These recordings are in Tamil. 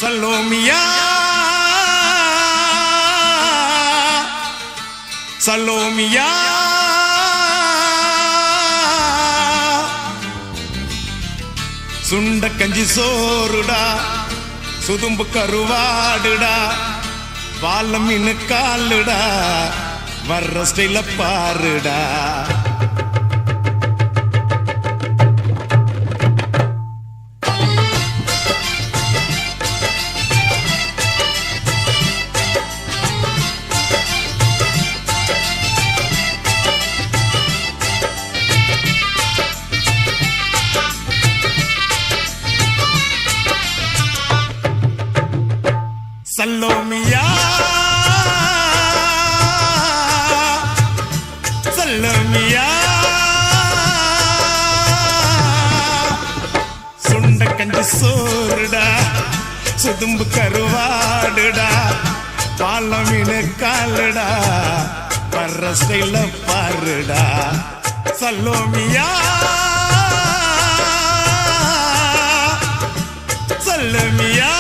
சலோமியா சலோமியா சுண்ட கஞ்சி சோறுடா சுதும்பு கருவாடுடா வாழ மீனு காலுடா வர்ற ஸ்டைல பாருடா சலோமியா சலோமியா சுண்ட கஞ்சி சோறுடா சுதும்பு கருவாடுடா வாழ மீனு காலுடா வர்ற ஸ்டைல பாருடா சலோமியா சலோமியா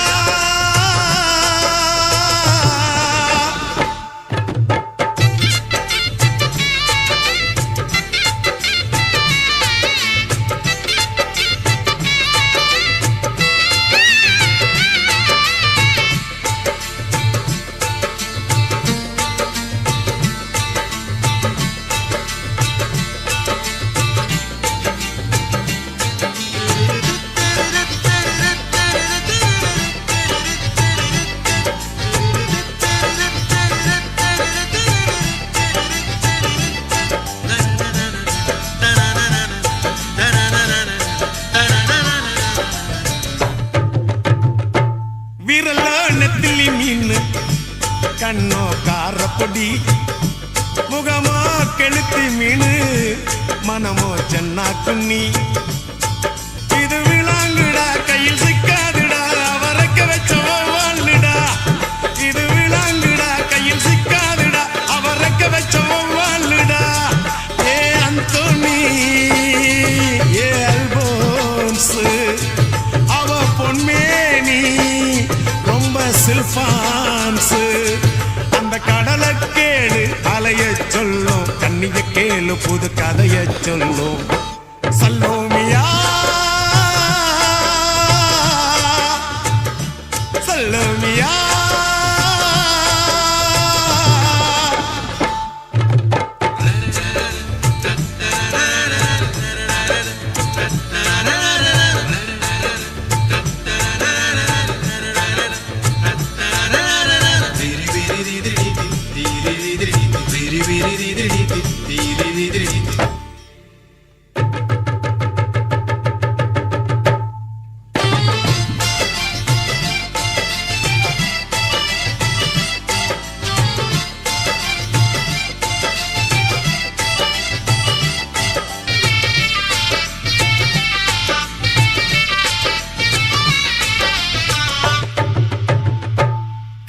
நெத்திலி மீன் கண்ணோ காரப்பொடி முகமோ கெளுத்தி மீன் மனமோ சென்னா குன்னி இது விளாங்குடா கையில் சிக்காதுடா அவரைக்க வச்ச வாழ்டா இது விளாங்குடா கையில் சிக்காதுடா அவரைக்க வச்ச வாழ்டா ஏ அந்தோனி ஏ அல்போன்ஸ் அவ பொன்மேனி சில்பான்ஸ் அந்த கடலை கேளு அலைய சொல்லும் கண்ணிய கேளு புது கதைய சொல்லும் சலோமியா சலோமியா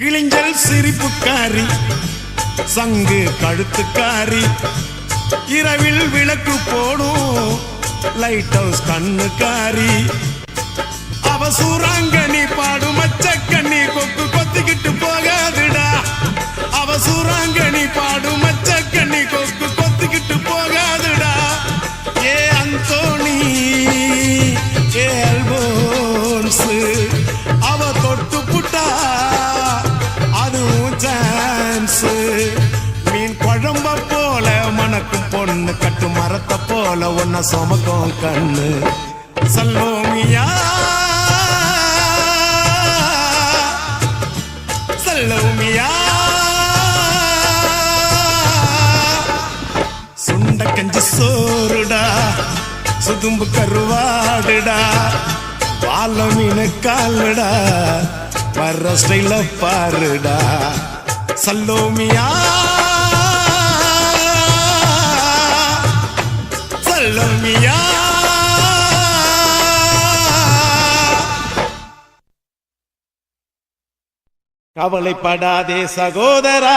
கிழிஞ்சல் சிரிப்புக்காரி சங்கு கழுத்துக்காரி இரவில் விளக்கு போடும் லைட் ஹவுஸ் கண்ணுக்காரி அவ சூறாங்கண்ணி பாடும் மச்சக்கண்ணி கொக்கு கொத்திக்கிட்டு போகாதுடா அவ சூறாங்கண்ணி பாடும் மச்சக்கண்ணி கொக்கு கொத்திக்கிட்டு போகாதுடா ஏ அந்தோனி ஏ அல்போன்ஸ் அவ தொட்டு புட்டா மீன் குழம்ப போல மணக்கும் பொண்ணு கட்டு மரத்தை போல ஒன்ன சுமக்கும் கண்ணு சலோமியா சலோமியா சுண்ட கஞ்சி சோறுடா சுதும்பு கருவாடுடா வாழ மீனு காலுடா வர்ற ஸ்டைல பாருடா சலோமியா சலோமியா கவலைப்படாதே சகோதரா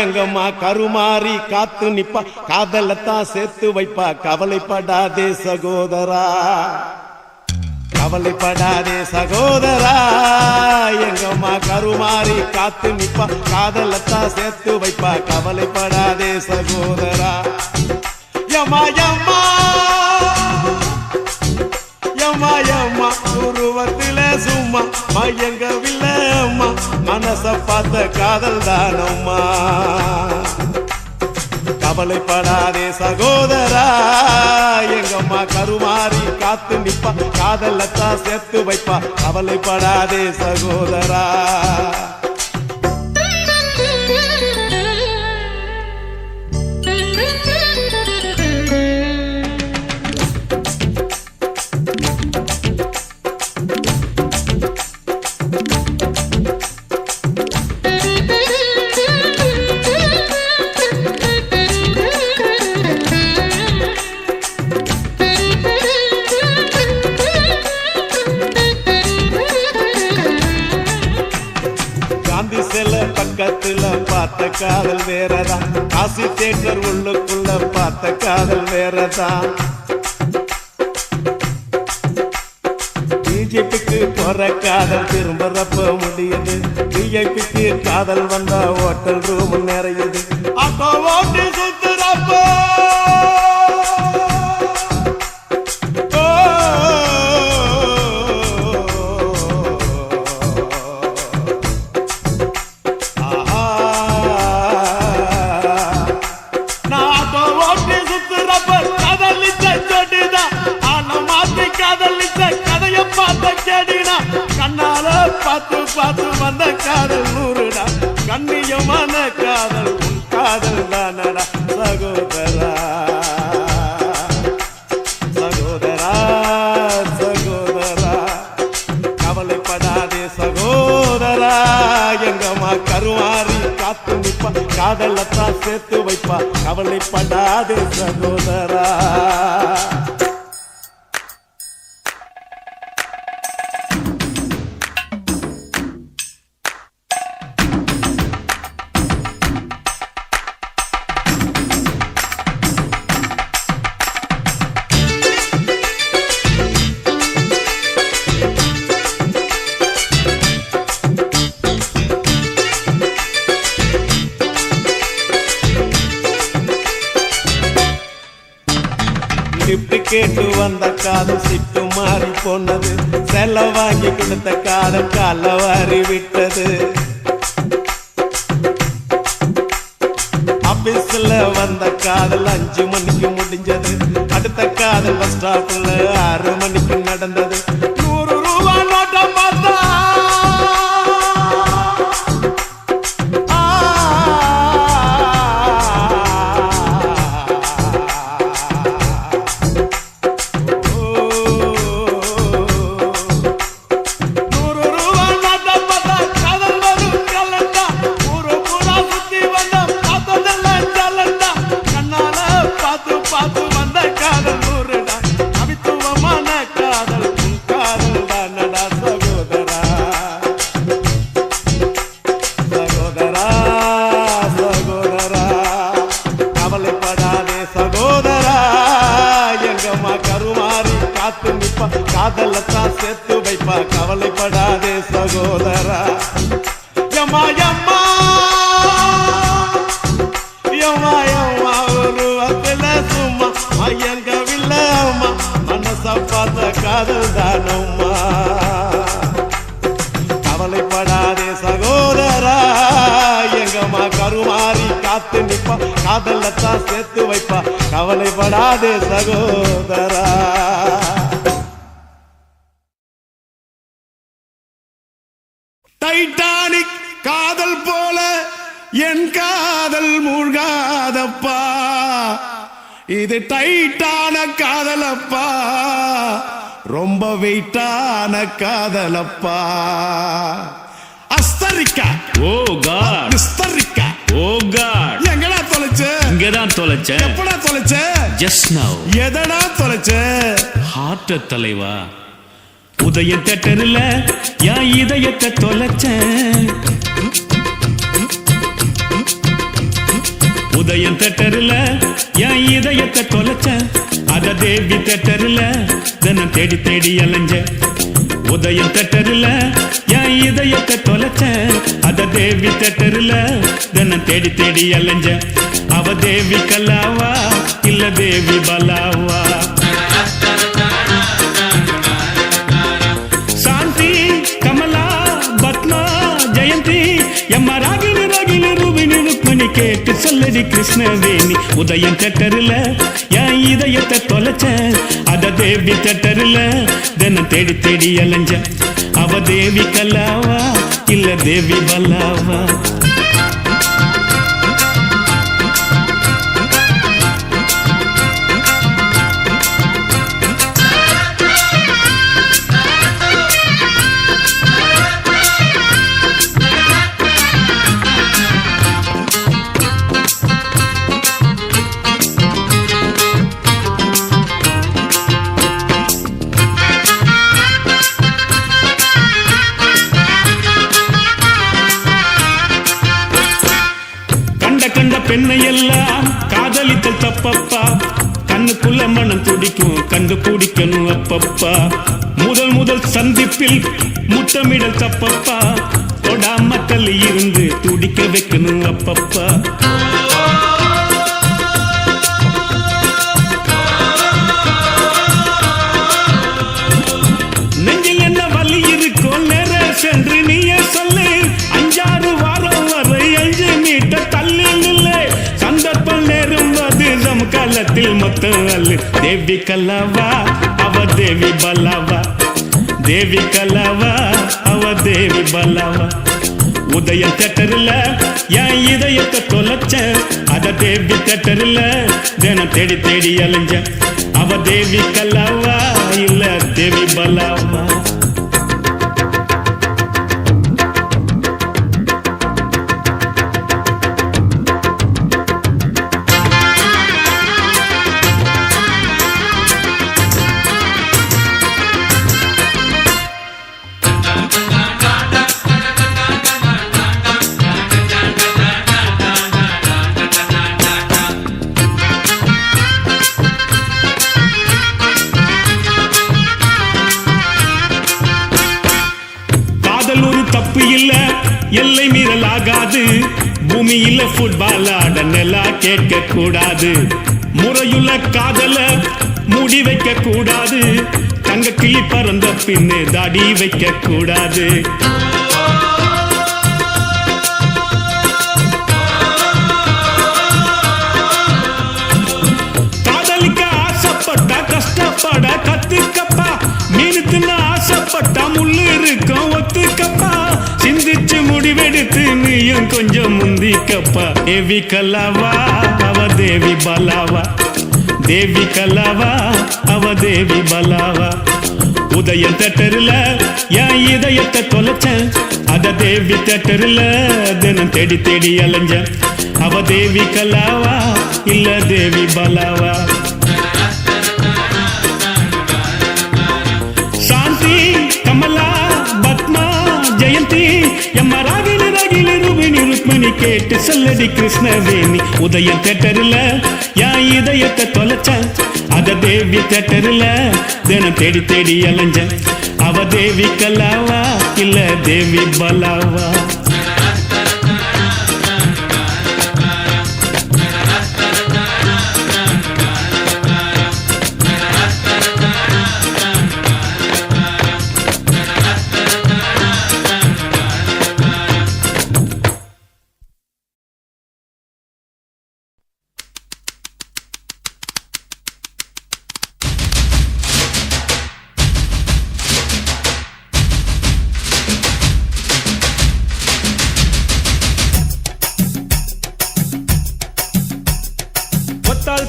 எங்கம்மா கருமாறி காத்து நிப்பா காதலத்தான் சேர்த்து வைப்பா கவலைப்படாதே சகோதரா கவலைப்படாதே சகோதரா எங்கம்மா கருமாறி காத்து நிப்பா காதலத்தான் சேர்த்து வைப்பா கவலைப்படாதே சகோதரா யம்மா யம்மா யம்மா யம்மா உருவத்தில சும்மா மயங்கவில்லை அம்மா மனச பார்த்த காதல் தானம்மா கவலைப்படாதே சகோதரா எங்கம்மா கருமாறி காத்து நிப்பா காதலத்தான் சேர்த்து வைப்பா கவலைப்படாதே சகோதரா பக்கத்துல பார்த்த காதல் வேறதான் காசி தேட்டர் உள்ளுக்குள்ள பார்த்த காதல் வேறதான் பிஜேபிக்கு போற காதல் திரும்பறப்ப முடியுது பிஜேபிக்கு காதல் வந்தா ஹோட்டல் ரூம் நிறையுது அப்போ ஓட்டி சுத்துறப்போ கண்ணால பார்த்து பார்த்து வந்த காதல் நூறுடா கண்ணியமான காதல் உன் காதல் தானடா சகோதரா சகோதரா சகோதரா கவலைப்படாதே சகோதரா எங்கம்மா கருமாறி காத்து நிப்பா காதலத்தான் சேர்த்து வைப்பா கவலைப்படாதே சகோதரா கேட்டு வந்த காதல் சிட்டு மாறி போனது செல்ல வாங்கி கொடுத்த காதல் கால வாரி விட்டது ஆபீஸ்ல வந்த காதல் 5 மணிக்கு முடிஞ்சது அடுத்த காதல் பஸ் ஸ்டாப்ல 6 மணிக்கு நடந்தது 100 ரூபாய் நோட்டம் பார்த்தா காதலத்தான் சேர்த்து வைப்பா கவலைப்படாதே சகோதரா யம்மா யம்மா யம்மா யம்மா உருவத்தில சும்மா மயங்கவில்லை அம்மா மனச பார்த்த காதல் தானம்மா கவலைப்படாதே சகோதரா எங்கம்மா கருமாறி காத்து நிப்பா காதலத்தான் சேர்த்து வைப்பா கவலைப்படாதே சகோதரா டைட்டானிக் காதல் போல என் காதல் மூழ்காதப்பா இது டைட்டான காதலப்பா ரொம்ப வெயிட்டான காதலப்பா அஸ்தரிக்கா ஓ காட் அஸ்தரிக்கா ஓ காட் எங்கடா தொலைச்ச இங்கதான் தொலைச்ச எப்படா தொலைச்ச ஜஸ்ட் நவ் எதடா தொலைச்ச ஹார்ட் தலைவா உதய தேட்டர்ல என் இதயத்தை தொலைச்ச உதயம் தேட்டர்ல என் இதயத்தை தொலைச்ச அத தேவி தேட்டர்ல தினம் தேடி தேடி அலைஞ்ச உதயம் தேட்டர்ல என் இதயத்தை தொலைச்ச அத தேவி தேட்டர்ல தினம் தேடி தேடி அலைஞ்ச அவ தேவி கல்லாவா இல்ல தேவி பலாவா சாந்தி கமலா பத்மா ஜெயந்தி எம்மா ராகினி ராகினி ரூபினி ருக்மணி கேட்டு சொல்லடி கிருஷ்ணவேணி உதயம் தேட்டர்ல என் இதயத்தை தொலைச்ச அத தேவி தேட்டர்ல தினம் தேடி தேடி அலைஞ்ச அவ தேவி கல்லாவா இல்ல தேவி பல்லாவா பெண்ணை எல்லாம் காதலித்தல் தப்பப்பா கண்ணுக்குள்ள மனம் துடிக்கும் கண்டு பிடிக்கணும் அப்பப்பா முதல் சந்திப்பில் முத்தமிடல் தப்பப்பா தொடாமத்தல் இருந்து துடிக்க வைக்கணும் அப்பப்பா நெஞ்சில் என்ன வலி இருக்கோ நேர சென்று நீயே சொல்லு 5-6 வாரம் வரை 5 மீட்டர் தள்ளி சந்தர்ப்பம் நேரும்போது நம் காலத்தில் மொத்தம் அல்லு தேவி கல்லாவா அவ தேவி பல்லாவா தேவி கல்லாவா அவ தேவி பல்லாவா உதயம் தேட்டர்ல என் இதயத்தை தொலைச்ச அத தேவி தேட்டர்ல தினம் தேடி தேடி அலைஞ்ச அவ தேவி கல்லாவா இல்ல தேவி பல்லாவா தப்பு இல்ல எல்லை மீறல் ஆகாது பூமியில ஃபுட்பால் ஆட நிலா கேட்க கூடாது முறையுள்ள காதல மூடி வைக்க கூடாது தங்க கிளி பறந்த பின்னு தாடி வைக்க கூடாது காதலிக்க ஆசைப்பட்டா கஷ்டப்பட கத்துக்கப்பா மீன் தின்ன ஆசைப்பட்டா முள்ளு இருக்கும் ஒத்துக்கப்பா சிந்திச்சு முடிவெடுத்து நீயும் கொஞ்சம் முந்திக்கப்பா தேவி கல்லாவா அவ தேவி பலாவா தேவி கல்லாவா அவ தேவி பலாவா உதயம் தேட்டர்ல என் இதயத்தை தொலைச்ச அத தேவி தேட்டர்ல தினம் தேடி தேடி அலைஞ்ச அவ தேவி கல்லாவா இல்ல தேவி பலாவா சாந்தி கமலா பத்மா ஜெயந்தி எம்மா ராகினி ராகினி ரூபினி ருக்மணி கேட்டு சொல்லடி கிருஷ்ணவேணி உதயம் தேட்டர்ல என் இதயத்தை தொலைச்ச அத தேவி தேட்டர்ல தினம் தேடி தேடி அலைஞ்ச அவ தேவி கல்லாவா இல்ல தேவி பலாவா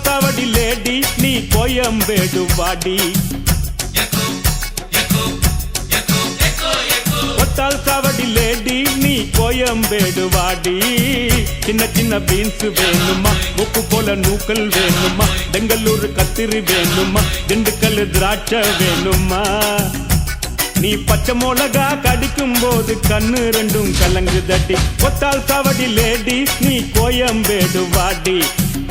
சாவடி லேடி நீ கோயம்பேடு வாடி ஒத்தால் சாவடி லேடி நீ கோயம்பேடு வாடி சின்ன சின்ன பீன்ஸ் வேணுமா உப்பு போல நூக்கல் வேணுமா பெங்களூர் கத்திரி வேணுமா திண்டுக்கல் திராட்சை வேணுமா நீ பச்சை மிளகா கடிக்கும் போது கண்ணு ரெண்டும் கலங்கு தட்டி கொத்தால் சவடி லேடி நீ கோயம்பேடு வாடி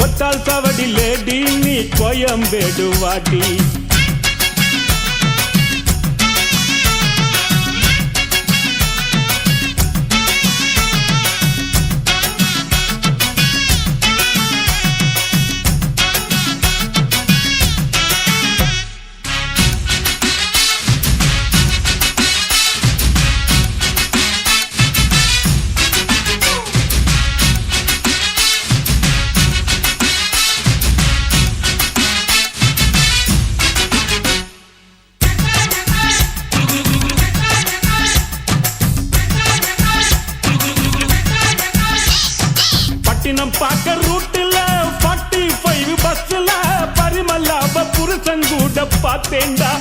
கொத்தால் சவடி லேடி நீ கோயம்பேடு வாடி பாக்க ரூட்டுல 45 பஸ்ல பரிமல்லாப புருஷங்கூட பார்த்தேண்டா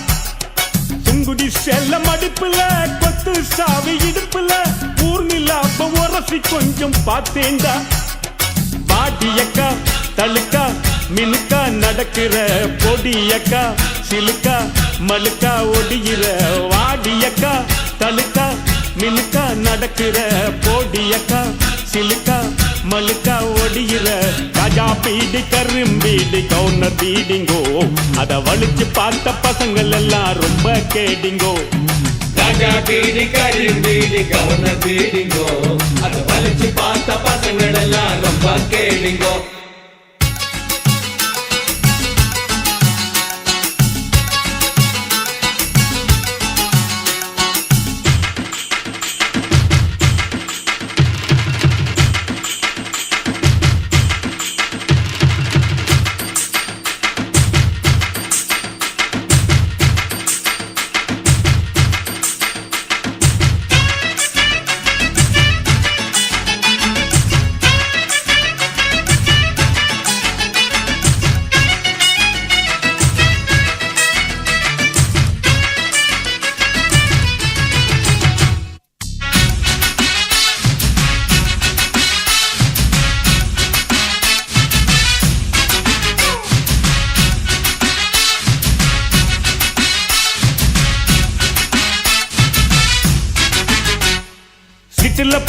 சுங்குடி செல்ல மடிப்புல கொத்து சாவி இடுப்புல ஊர்நிலாப உரசி கொஞ்சம் பார்த்தேண்டா பாடியக்கா தழுக்கா மினுக்கா நடக்கிற பொடியக்கா சிலுக்கா மலுக்கா ஒடிகிற வாடியக்கா தழுக்கா மினுக்கா நடக்கிற பொடியக்கா சிலுக்கா மலுக்கா ஒடிகிற ராஜா பீடி கரும்பீடி கவுனர் பீடிங்கோ அத வலிச்சு பார்த்த பசங்கள் எல்லாம் ரொம்ப கேடிங்கோ ராஜா பீடி கரும்பீடி கவுனர் பீடிங்கோ அத வலிச்சு பார்த்த பசங்கள் எல்லாம் ரொம்ப கேடிங்கோ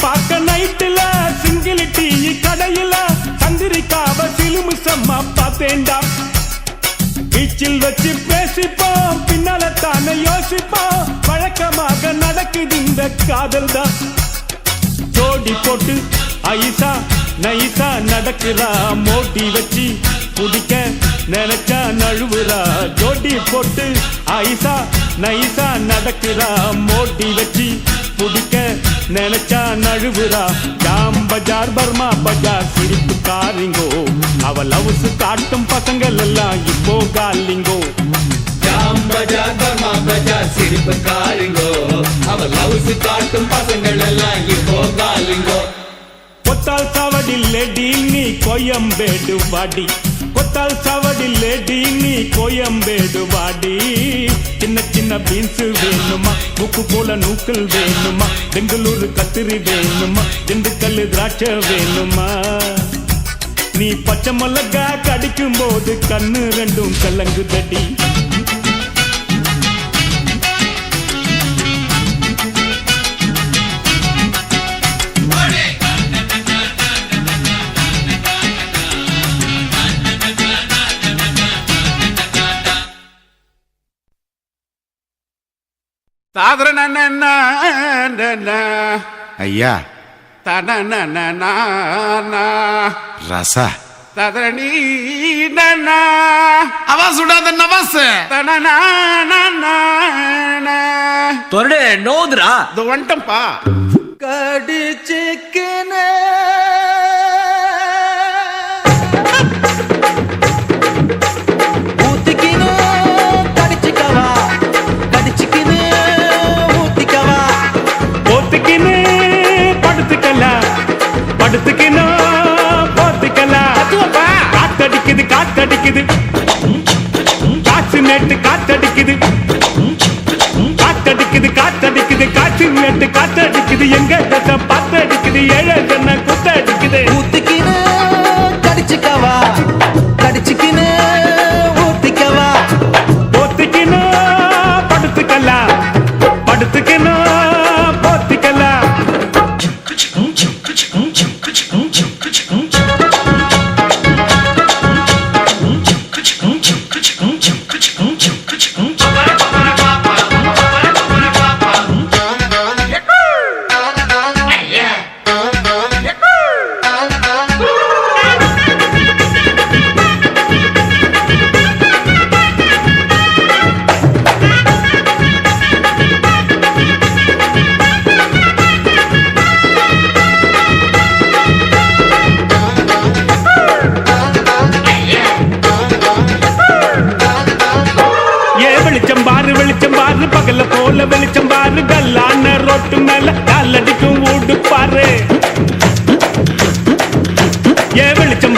பார்க்க நைட்டுல சிங்கிள் டீ கடையில சந்திரிக்காவ சிலுமு சம்மா பார்த்தேண்டா பீச்சில் வச்சு பேசிப்போம் பின்னால தானே யோசிப்போம் வழக்கமாக நடக்குது இந்த காதல் தான் ஜோடி போட்டு ஐசா நைசா நடக்கிறா மோட்டி வச்சு குடிக்க நினைச்சா நழுவுறா ஜோடி போட்டு ஐசா நைசா நடக்கிறா மோட்டி வச்சு குடிக்க நினைச்சா நழுவுறா ஜாம் பஜார் பர்மா பஜார் சிரிப்பு காரிங்கோ அவ லவ்ஸ் காட்டும் பசங்கள் எல்லாம் இப்போ காலிங்கோ ஜாம் பஜார் பர்மா பஜார் சிரிப்பு காரிங்கோ அவ லவ்ஸ் காட்டும் பசங்கள் எல்லாம் இப்போ காலிங்கோ கொத்தால் சாவடி லேடி நீ கோயம்பேடு வாடி கொத்தால் சாவடி லேடி நீ கோயம்பேடு வாடி சின்ன சின்ன பீன்ஸ் வேணுமா முக்கு போல நூக்கல் வேணுமா பெங்களூரு கத்திரி வேணுமா திண்டுக்கல் திராட்சை வேணுமா நீ பச்சை மிளகா கடிக்கும் போது கண்ணு ரெண்டும் கலங்கு தடி ஐயா ரசா आवाज उड़ा दे नवाज तोरडे नोदरा दो वंटंपा कडिचिकने ऊतिकिने कडिचिकवा कडिचिकिने ऊतिकवा போத்துக்கினு படுத்துக்கலா படுத்துக்கினோ போத்துக்கலா காத்தடிக்குது காத்தடிக்குது காற்று நேட்டு காத்தடிக்குது காத்தடிக்குது காத்தடிக்குது காற்று நேட்டு காத்தடிக்குது எங்க தசை பாத்தடிக்குது ஏழை ஜன குத்தடிக்குது ஊத்திக்கினு கடிச்சுக்கவா கடிச்சுக்கினு ஊத்திக்கவா போத்துக்கினோ படுத்துக்கலா பாரு பகல போல வெளிச்சம் பாரு கல்லான ரோட்டு மேல காலடிக்கும் ஊடு பாரு ஏ வெளிச்சம்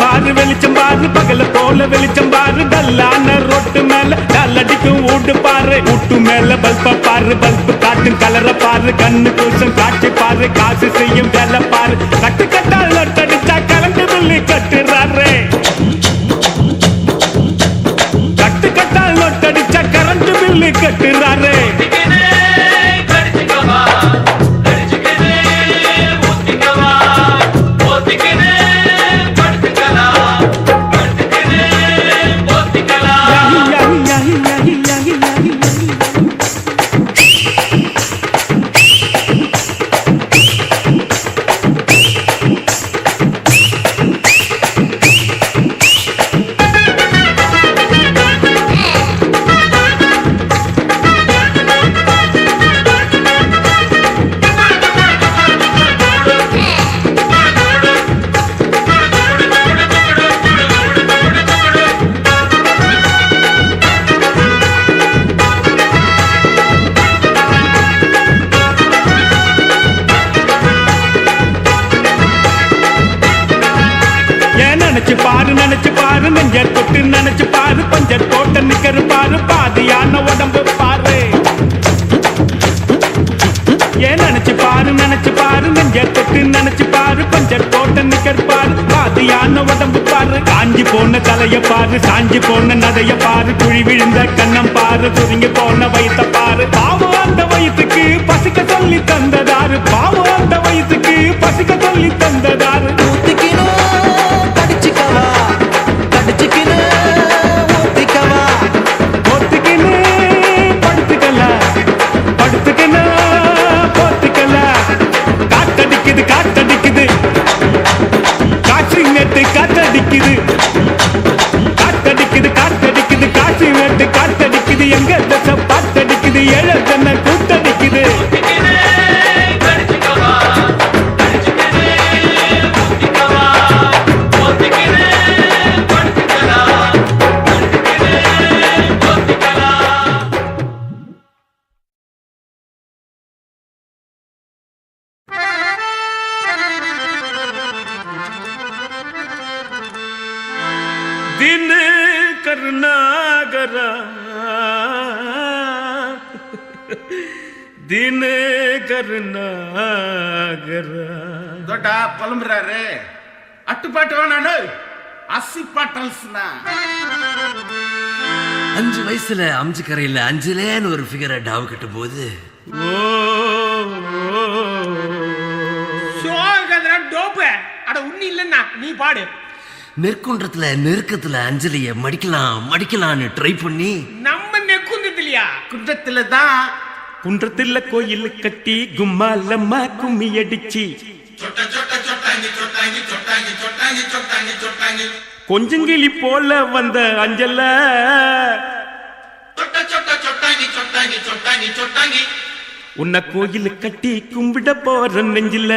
பாரு பகல போல வெளிச்சம் பாரு கல்லான ரோட்டு மேல காலடிக்கும் ஊடு பாரு ஊட்டு மேல பல்ப பாரு பல்பு காட்டும் கலர பாரு கண்ணு கூசம் காட்சி பாரு காசு செய்யும் வேலை பாரு கட்டு கட்டால் அடிச்சா கலந்து பில்லி கட்டுறாரு கட்டு கட்டால் அடிச்சா கரண்ட் பில்லு கட்டுறாரு நினைச்சு பாரு நெஞ்ச தொட்டு நினைச்சு பாரு பஞ்ச தோட்ட நிக்கிற பாரு பாதியான உடம்பு பாரு ஏன் நினைச்சு பாரு நெஞ்ச தொட்டு நினைச்சு பாரு பஞ்ச தோட்ட நிக்கிற பாரு பாதியான உடம்பு பாரு காஞ்சி போன தலைய பாரு சாஞ்சி போன நதைய பாரு குழி விழுந்த கண்ணம் பாரு சுருங்கி போன வயிற்ற பாரு பாவம் அந்த வயிற்றுக்கு பசிக்க சொல்லி தந்ததாரு பாவம் அந்த வயிற்றுக்கு பசிக்க சொல்லி தந்ததாரு காத்தடிக்குது காசி வேட்டு காத்தடிக்குது எங்க தசை பாத்தடிக்குது ஏழை தன்னை கூத்தடிக்குது दिन करनागरा दिन करनागरा ದೊಡ್ಡ ಪಲಂಬ್ರಾರೆ ಅಟ್ಟುಪಾಟವ ನಾನು அசிப்பாட்டல்ஸ்னா 5 வயசுல அம்ஜிக்கரையில அஞ்சுலேன்னு ஒரு ஃபிகரை டாவு கட்டும் போது டோப்பு அட உண்ணி இல்லன்னா நீ பாடு நெற்குன்றத்துல நெருக்கத்துல அஞ்சலிய மடிக்கலான்னு ட்ரை பண்ணி நம்ம நெக்குந்ததுலையா குன்றத்துல தான் குன்றத்துல கோயில் கட்டி கும்மாலம்மா கும்மி அடிச்சு கொஞ்சங்கிளி போல வந்த அஞ்சல உன்னை கோயில் கட்டி கும்பிட போற நெஞ்சில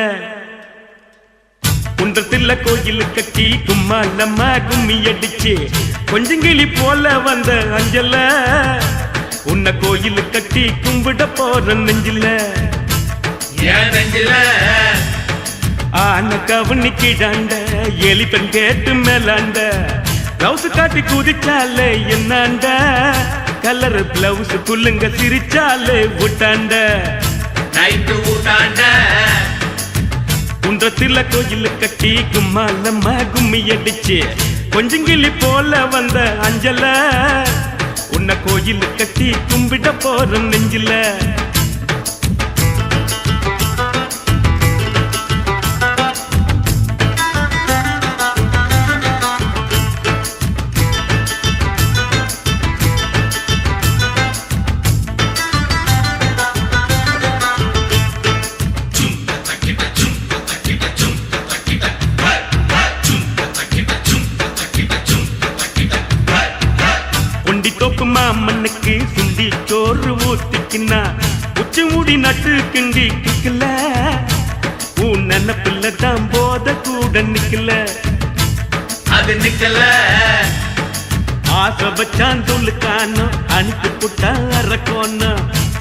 குன்றத்துல கோயில் கட்டி கும்மாலம்மா கும்மி அடிச்சு கொஞ்சங்கிளி போல வந்த அஞ்சல உன்னை கோயில் கட்டி கும்பிட போற நெஞ்சில ஏன் நெஞ்சில ஆன கவனி கிடாண்ட எலிப்பெண் கேட்டு மேலாண்ட பிளவுஸ் காட்டி குதிச்சாலே என்னாண்ட கலர் பிளவுஸ் புல்லுங்க சிரிச்சாலே விட்டாண்ட நைட்டு ஊட்டாண்ட குன்றத்துல கோயில் கட்டி கும்மாலம்மா கும்மி அடிச்சு கொஞ்சங்கிளி போல வந்த அஞ்சல உன்னை கோயில் கட்டி கும்பிட போற நெஞ்சில மாமனுக்கு சுண்டி சோறு ஊத்திக்கினா உச்சி மூடி நட்டு கிண்டி கிக்கல உன் நினப்புல தான் போத கூட நிக்கல அது நிக்கல ஆசை வச்சான் துளுக்கானோ அனுப்பி புட்டா அரக்கோனோ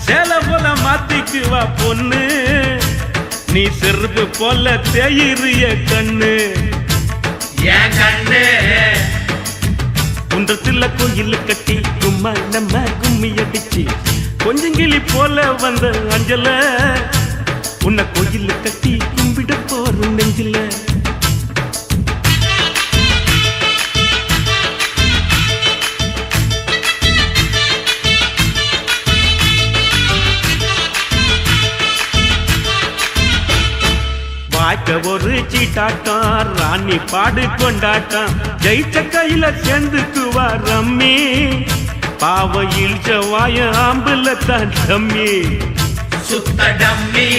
சேல போல மாத்திக்குவா பொண்ணு நீ செருப்பு போல தேயிறிய கண்ணு என் கண்ணு குன்றத்துல கோயில் கட்டி கும்மா நம்ம கும்மி அடிச்சு கொஞ்சங்கிளி போல வந்த அஞ்சல உன்னை கோயில் கட்டி கும்பிட போற நெஞ்சில வாய்க்க ஒரு சீட்டாட்டம் ராணி பாடு கொண்டாட்டம் ஜெயிச்ச கையில சேர்ந்துக்குவா ரம்மி பாவ இழிச்ச வாய ஆம்புல தான் டம்மி சுத்த டம்மி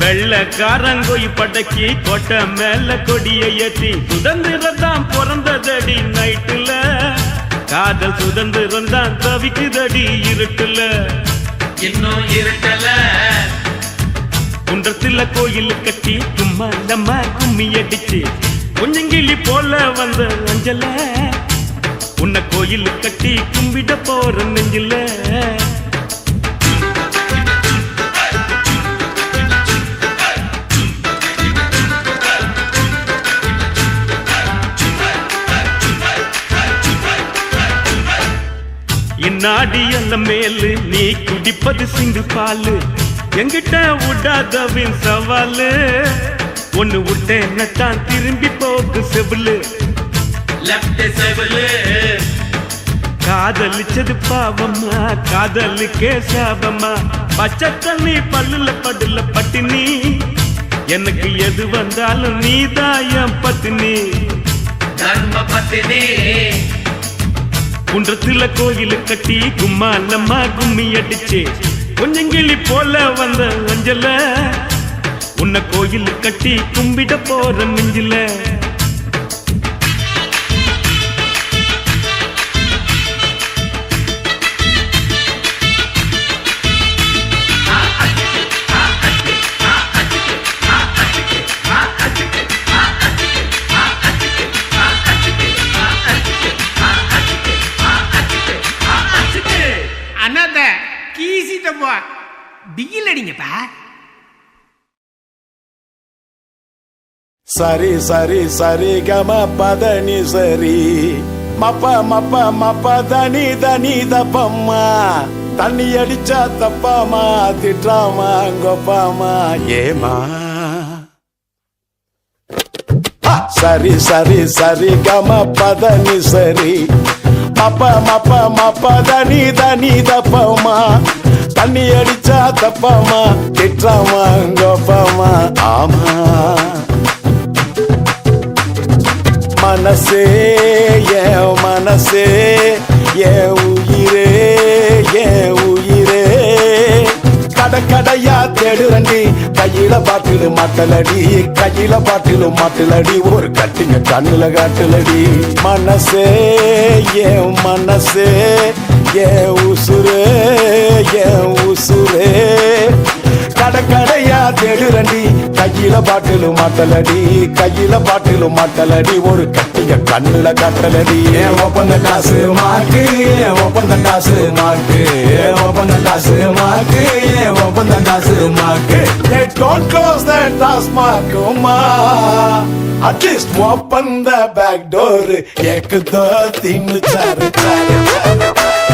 வெள்ளக்காரங்கோய் படக்கி கோட்டை மேல கொடியை ஏத்தி சுதந்திரம் தான் பிறந்ததடி நைட்டுல காதல் சுதந்திரம் தான் தவிக்குதடி இருட்டுல இன்னும் இருட்டல குன்றத்துல கோயில் கட்டி சும்மா நம்ம கும்மி அடிச்சு கொஞ்சங்கிளி போல வந்த அஞ்சல உன்னை கோயில் கட்டி கும்பிட போற நெஞ்சில இந்நாடி அல்ல மேலு நீ குடிப்பது சிந்து பாலு எங்கிட்ட விடாதவின் சவாலு ஒன்னு விட்டேன்னு தான் திரும்பி போக்கு செவிலு லெஃப்ட் செவலு காதலிச்சது பாவம்மா காதலுக்கே சாபம்மா பச்சை தண்ணி பல்லுல படுல பட்டினி எனக்கு எது வந்தாலும் நீதான் என் பத்தினி தர்ம பத்தினி குன்றத்துல கோயில் கட்டி கும்மா நம்ம கும்மி அடிச்சு கொஞ்சங்கிளி போல வந்த அஞ்சல உன்னை கோயில் கட்டி கும்பிட போற நெஞ்சில அண்ணாத்த கீசிட்டப்பா டிகில் அடிங்கப்பா. சரி சரி சரி கம பதனி சரி மப்ப மப்ப மப்ப தனி தனி தப்பம்மா தண்ணி அடிச்சா தப்பாமா திட்டாமா கொப்பாமா ஏமா சரி சரி சரி கம பதனி சரி மப்ப மப்ப மப்ப தனி தனி தப்பம்மா தண்ணி அடிச்சா தப்பாமா திட்டாமா கொப்பாமா ஆமா மனசே என் மனசே என் உயிரே என் உயிரே கடையா தேடுறண்டி கையில பாட்டிலு மாட்டலடி கையில பாட்டிலு மாட்டலடி ஒரு கட்டிங்க கண்ணுல காட்டுலடி மனசே என் மனசே என் உசுரே என் உசுரே கடையா தேடுறண்டி கையில பாட்டிலு மாட்டலடி கையில பாட்டிலு மாட்டலடி ஒரு கட்டிங்க கண்ணுல காட்டலடி ஏன் ஒப்பந்த காசு மாக்கு ஏன் ஒப்பந்த காசு மாக்கு ஏன் ஒப்பந்த காசு மாக்கு ஏன் ஒப்பந்த காசு மாக்கு don't close that taskmark ma at least open the back door ek do tin char char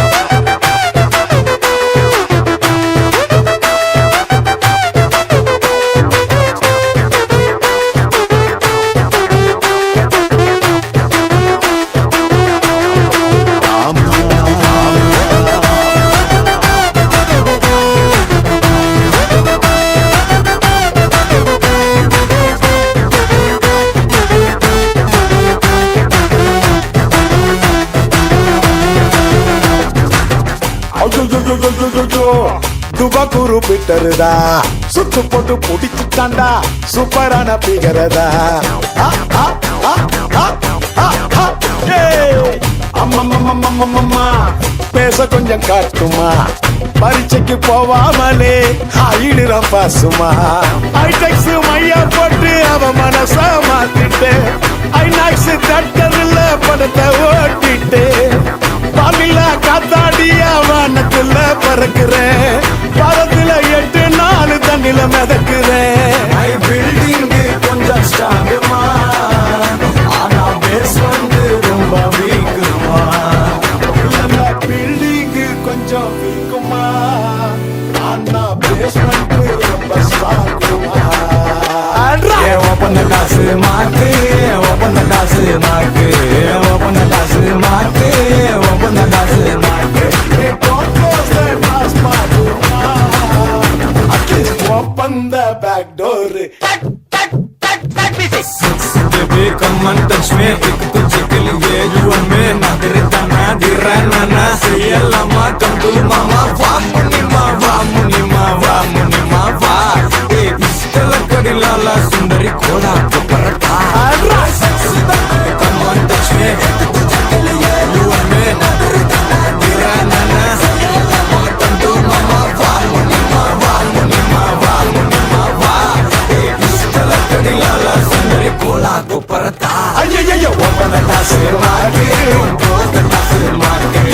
துபகுரு பிட்டருதா சுத்து போட்டு புடிச்சுட்டாண்டா சூப்பரான பிகரதா அம்மம்மா பேச கொஞ்சம் காட்டுமா பரீட்சைக்கு போவாமலே ஆயிடுறான் பாசுமா ஐடெக்ஸ் மையா போட்டு அவ மனச மாத்திட்டு ஐநாக்ஸ் தட்டதுல படத்தை ஓட்டிட்டு பாலில காத்தாடியா வானத்துல பறக்குறேன் பரத்துல 8 நாள் தண்ணில மிதக்குறேன் பில்டிங் கொஞ்சம் ஸ்ட்ராங்குமா ஆனா பேஸ் வந்து ரொம்ப வீக்குமா பில்டிங் கொஞ்சம் வீக்குமா ஆனா பேஸ் வந்து ரொம்ப ஸ்ட்ராங்குமா ஓப்பன் த காசு மாட்டு ஓப்பன் த காசு மாட்டு ஓப்பன் த காசு மாட்டு ஓப்பன் த காசு மாட்டு open the back door baby come and touch me ek tujhe ke liye you and me na tere tana dirana na seyalama come to mama va munima va munima va munima va e istala kadilala sundari koda parata come and touch me ek tujhe ke liye you and me na tere tana dirana na seyalama come to mama va munima va munima va munima va e istala kadilala sundari koda parata ayyo open the glass market close the glass market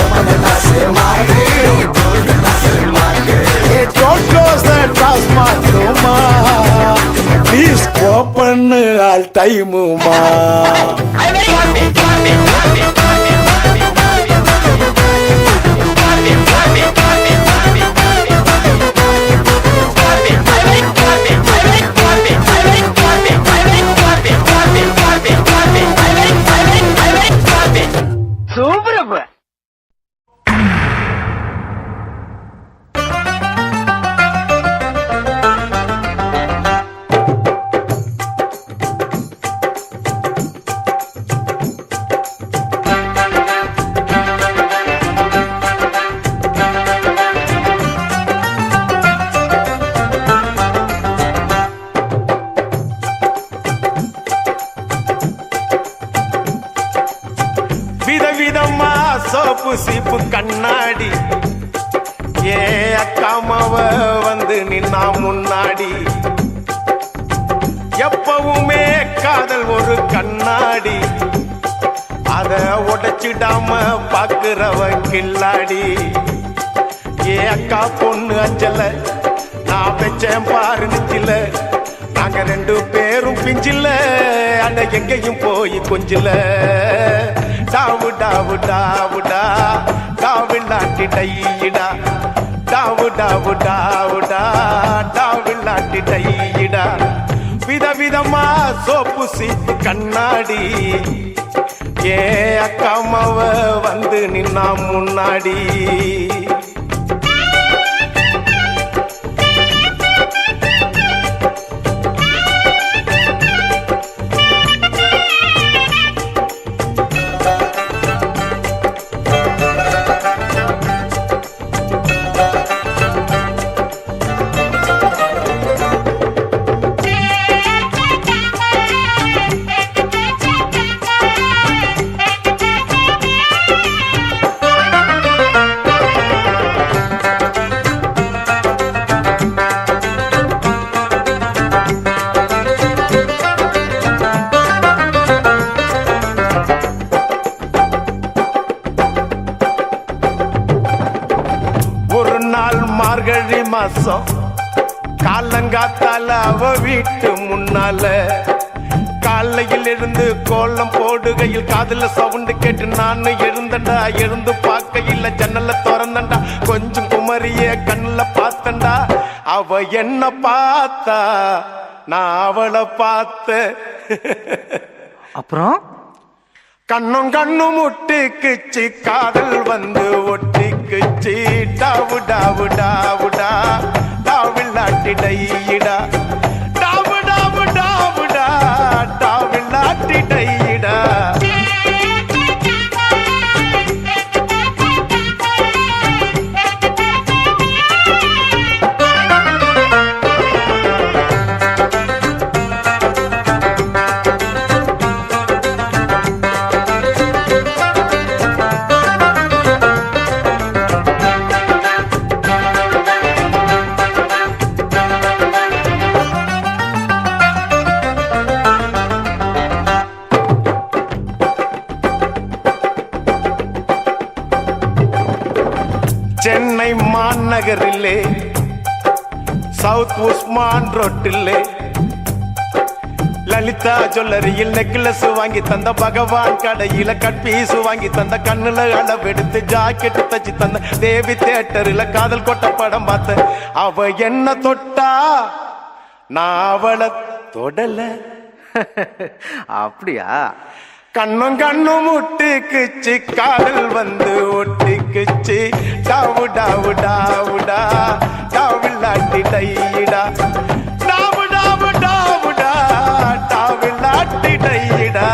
open the glass market close the glass market don't close the glass market ma please open all time ma விதவிதமா சோப்பு சீப்பு கண்ணாடி ஏ அக்காமாவ வந்து நின்னா முன்னாடி எப்பவுமே காதல் ஒரு கண்ணாடி அத உடைச்சிடாம பாக்குறவன் கில்லாடி ஏ அக்கா பொண்ணு அஞ்சல நான் வச்சேன் பாரு நிச்சில நாங்க 2 பேரும் பிஞ்சில அட எங்கேயும் போய் கொஞ்சில டாவு டாவு டாவுடா டாவில்லாட்டி டையிடா டாவு டாவு டாவுடா டாவில்லாட்டி டையிடா விதவிதமா சோப்பு சீப்பு கண்ணாடி ஏ அக்காமாவ வந்து நின்னா முன்னாடி மார்கழி மாசம் காலங்காத்தால அவ வீட்டு முன்னால காலையில் இருந்து கோலம் போடுகையில் காதுல சவுண்டு கேட்டு நானு எழுந்தண்டா எழுந்து பார்க்கையில் ஜன்னல திறந்தண்டா கொஞ்சம் குமரிய கண்ணுல பார்த்தண்டா அவ என்ன பார்த்தா நான் அவளை பார்த்த அப்புறம் கண்ணும் கண்ணும் முட்டிக்குச்சு காதல் வந்து ஒட்டிக்குச்சு டாவு டாவு டாவுடா டாவில்லாட்டி டையிடா டாவு டாவு டாவுடா டாவில்லாட்டி டையிடா சென்னை மாநகரிலே சவுத் உஸ்மான் ரோட்டிலே லலிதா ஜுவல்லரியில் நெக்லஸ் வாங்கி தந்த, பகவான் கடையில கட்பீஸ் வாங்கி தந்த, கண்ணுல அளவெடுத்து ஜாக்கெட் தச்சு தந்த, தேவி தியேட்டரில் காதல் கொட்ட படம் பார்த்த. அவ என்ன தொட்டா நான் அவளை தொடல. அப்படியா? கண்ணும் கண்ணும் முட்டிக்குச்சு, காதல் வந்து ஒட்டிக்குச்சு. டாவு டாவு டாவுடா டாவில்லாட்டி டையிடா, டாவு டாவு டாவுடா டாவில்லாட்டி டையிடா.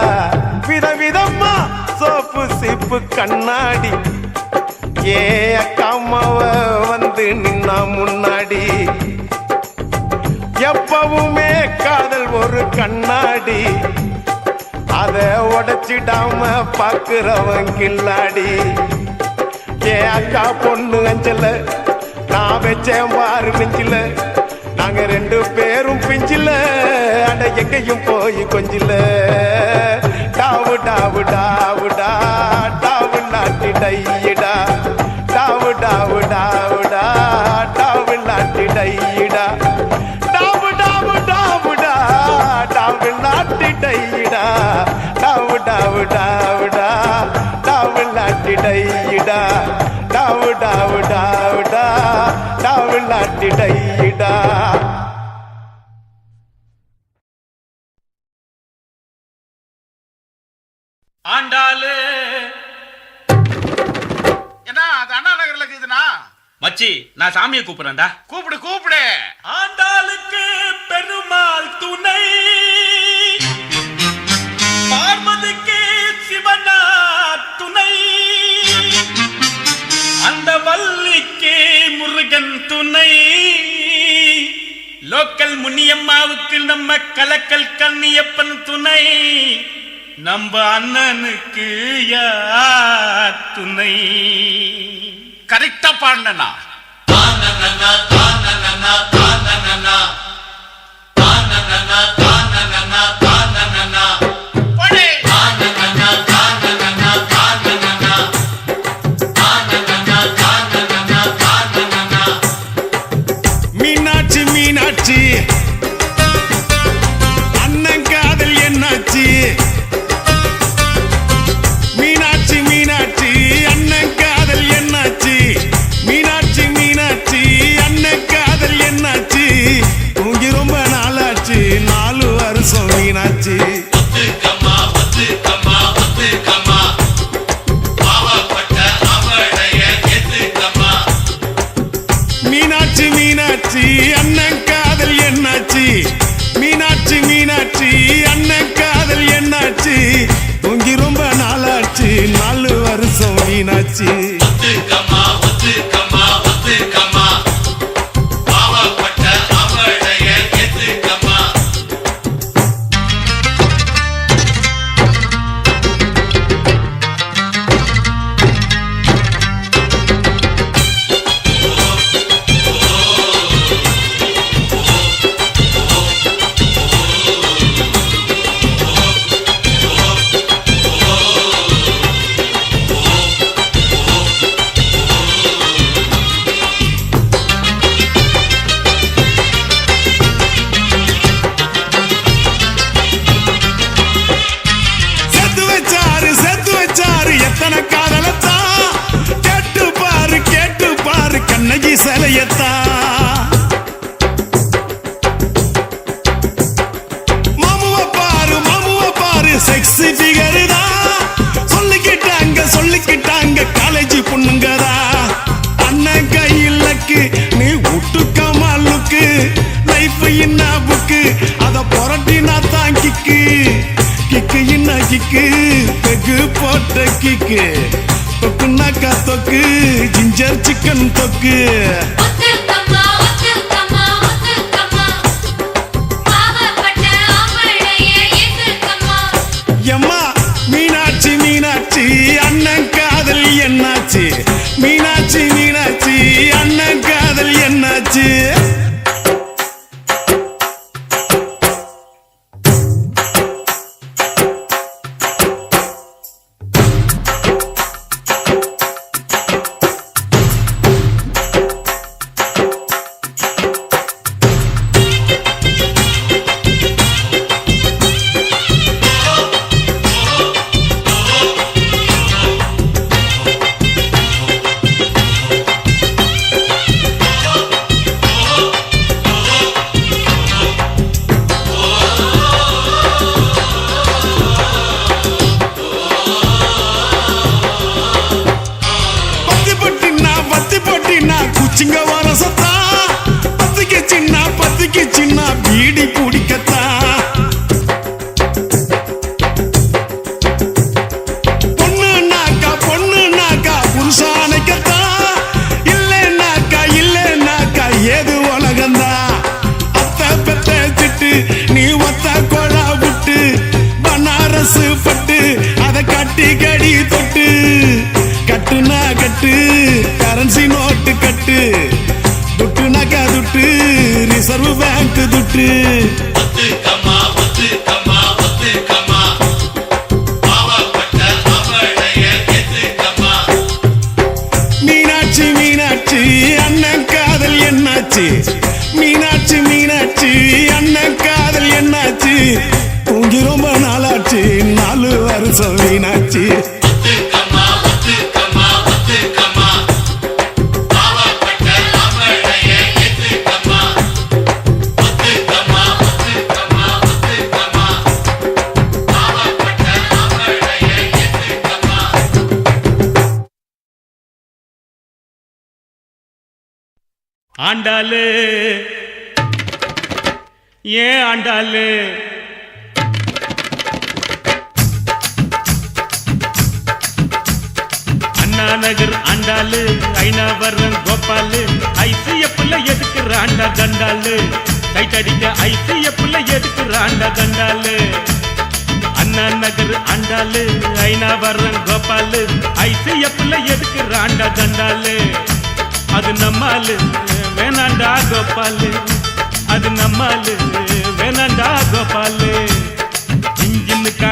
விதவிதமா சோப்பு சிப்பு கண்ணாடி, ஏ அக்காமாவ வந்து நின்னா முன்னாடி. எப்பவுமே காதல் ஒரு கண்ணாடி, அத உடைச்சிடாம பாக்குறவன் கில்லாடி. ஏ அக்கா பொண்ணு அஞ்சல, நான் வச்சேன் பாரு நெஞ்சில. நாங்க ரெண்டு பேரும் பிஞ்சில, அட எங்கேயும் போய் கொஞ்சில. டாவு டாவு டாவுடா டாவு நாட்டி டையிடா, டாவு டாவு டாவுடா டாவு நாட்டி டையிடா, டாவு டாவு டாவுடா டாவு நாட்டி டையிடா, டாவு டாவு டாவுடா டாவு நாட்டி டையிடா, டாவு டாவு டாவுடா டாவு நாட்டி டையிடா. ஆண்டாளு என்ன அது அண்ணா நகர்ல இருக்குதுண்ணா? மச்சி நான் சாமியை கூப்பிடுறேன்டா. கூப்பிடு கூப்பிடு. ஆண்டாளுக்கு பெருமாள் துணை, பார்வதிக்கு சிவனா துணை, அந்த வள்ளிக்கு முருகன் துணை, லோக்கல் முனியம்மாவுக்கு நம்ம கலக்கல் கண்ணியப்பன் துணை, நம்ம அண்ணனுக்கு யார் துணை? கரெக்டா பாண்டனா? மீனாட்சி மீனாட்சி அண்ணன் காதல் என்னாச்சு? மீனாட்சி மீனாட்சி அண்ணன் காதல் என்னாச்சு? மீனாட்சி மீனாட்சி அண்ணன் காதல் என்னாச்சு? தூங்கி ரொம்ப நாளாச்சு, 4 வருஷம் மீனாட்சி. மீனாட்சி மீனாட்சி அண்ணன் காதல் என்னாச்சு? மீனாட்சி மீனாட்சி அண்ணன் காதல் என்னாச்சு? தூங்கி ரொம்ப நாளாச்சு, 4 வருஷம் மீனாட்சி. செத்து வச்சாரு எத்தனை காதலத்தான், கேட்டு பாரு கண்ணகி சிலையத்தான். மாமுவ பாரு செக்ஸி ஃபிகர் தான், சொல்லிக்கிட்டாங்க காலேஜ் பொண்ணுங்கதா. அண்ணன் கையிலக்கு நீ விட்டுக்கமா லுக்கு, லைஃப் என்ன புக்கு, அத புரட்டினா தான் கிக்கு. கிக்கு என்ன கிக்கு, பெகு போட்ட கிக்கு, தொக்குனாக்கா தொக்கு, ஜிஞ்சர் சிக்கன் தொக்கு. எம்மா மீனாட்சி மீனாட்சி அண்ணன் காதல் என்னாச்சு? மீனாட்சி மீனாட்சி அண்ணன் காதல் என்னாச்சு? சிங்கவார சத்தா பத்துக்கு சின்ன பீடி குடிக்கத்தா பொண்ணு நாக்கா புருஷானைக்கத்தா இல்லைன்னாக்கா ஏது உலகந்தா அத்த பெத்த திட்டு நீ ஒத்த கொழா விட்டு பனாரசு பட்டு அதை கட்டி கடி தொட்டு கட்டுனா கட்டு கரன்சி நோட்டு கட்டு துட்டு நகை துட்டு ரிசர்வ் பேங்க் துட்டு மீனாட்சி அண்ணன் காதல் என்னாச்சு மீனாட்சி அண்ணன் காதல் என்னாச்சு தூங்கி ரொம்ப நாளாச்சு 4 வருஷம் மீனாட்சி ஆண்டாளு ஏன் ஆண்டாளு அண்ணா நகர் ஆண்டாளு ஐநாவரம் கோபாலு ஐசிஎஃப்ல எதுக்குற ஆண்டா தண்டாளு டைட் அடிக்க ஐசிஎஃப்ல எதுக்குற ஆண்டா தண்டாளு அண்ணா நகர் ஆண்டாளு ஐநாவரம் கோபாலு ஐசிஎஃப்ல எதுக்குற ஆண்டா தண்டாளு அது நம்மாலு வேணாண்டா கோபாலு அது நம்மாலு வேணாண்டா கோபாலு ஜின்ஜின்னுக்கு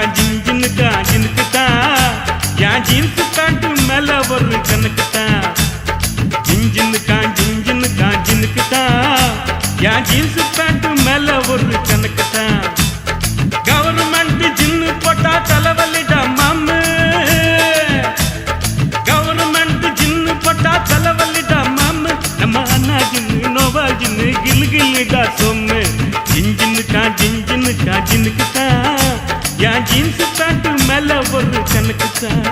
தான் என் ஜீன்ஸு பேண்ட்டு மேல ஒரு கணக்கு தான் ஜின்ஜின்னுக்கு தான் என் ஜீன்ஸு பேண்ட்டு மேல ஒரு கணக்கு தான் கவர்மெண்ட் ஜின்னு போட்டா தலைவலிடா மாமு கவர்மெண்ட் ஜின்னு போட்டா தலைவலிடா மாமு நம்ம அண்ணா ஜின்னு நோவா ஜின்னு கிலுகிலுடா சொம்மு ஜின்ஜின்னுக்கு தான் என் ஜீன்ஸ் பேண்ட் மேல ஒரு கணக்கு தான்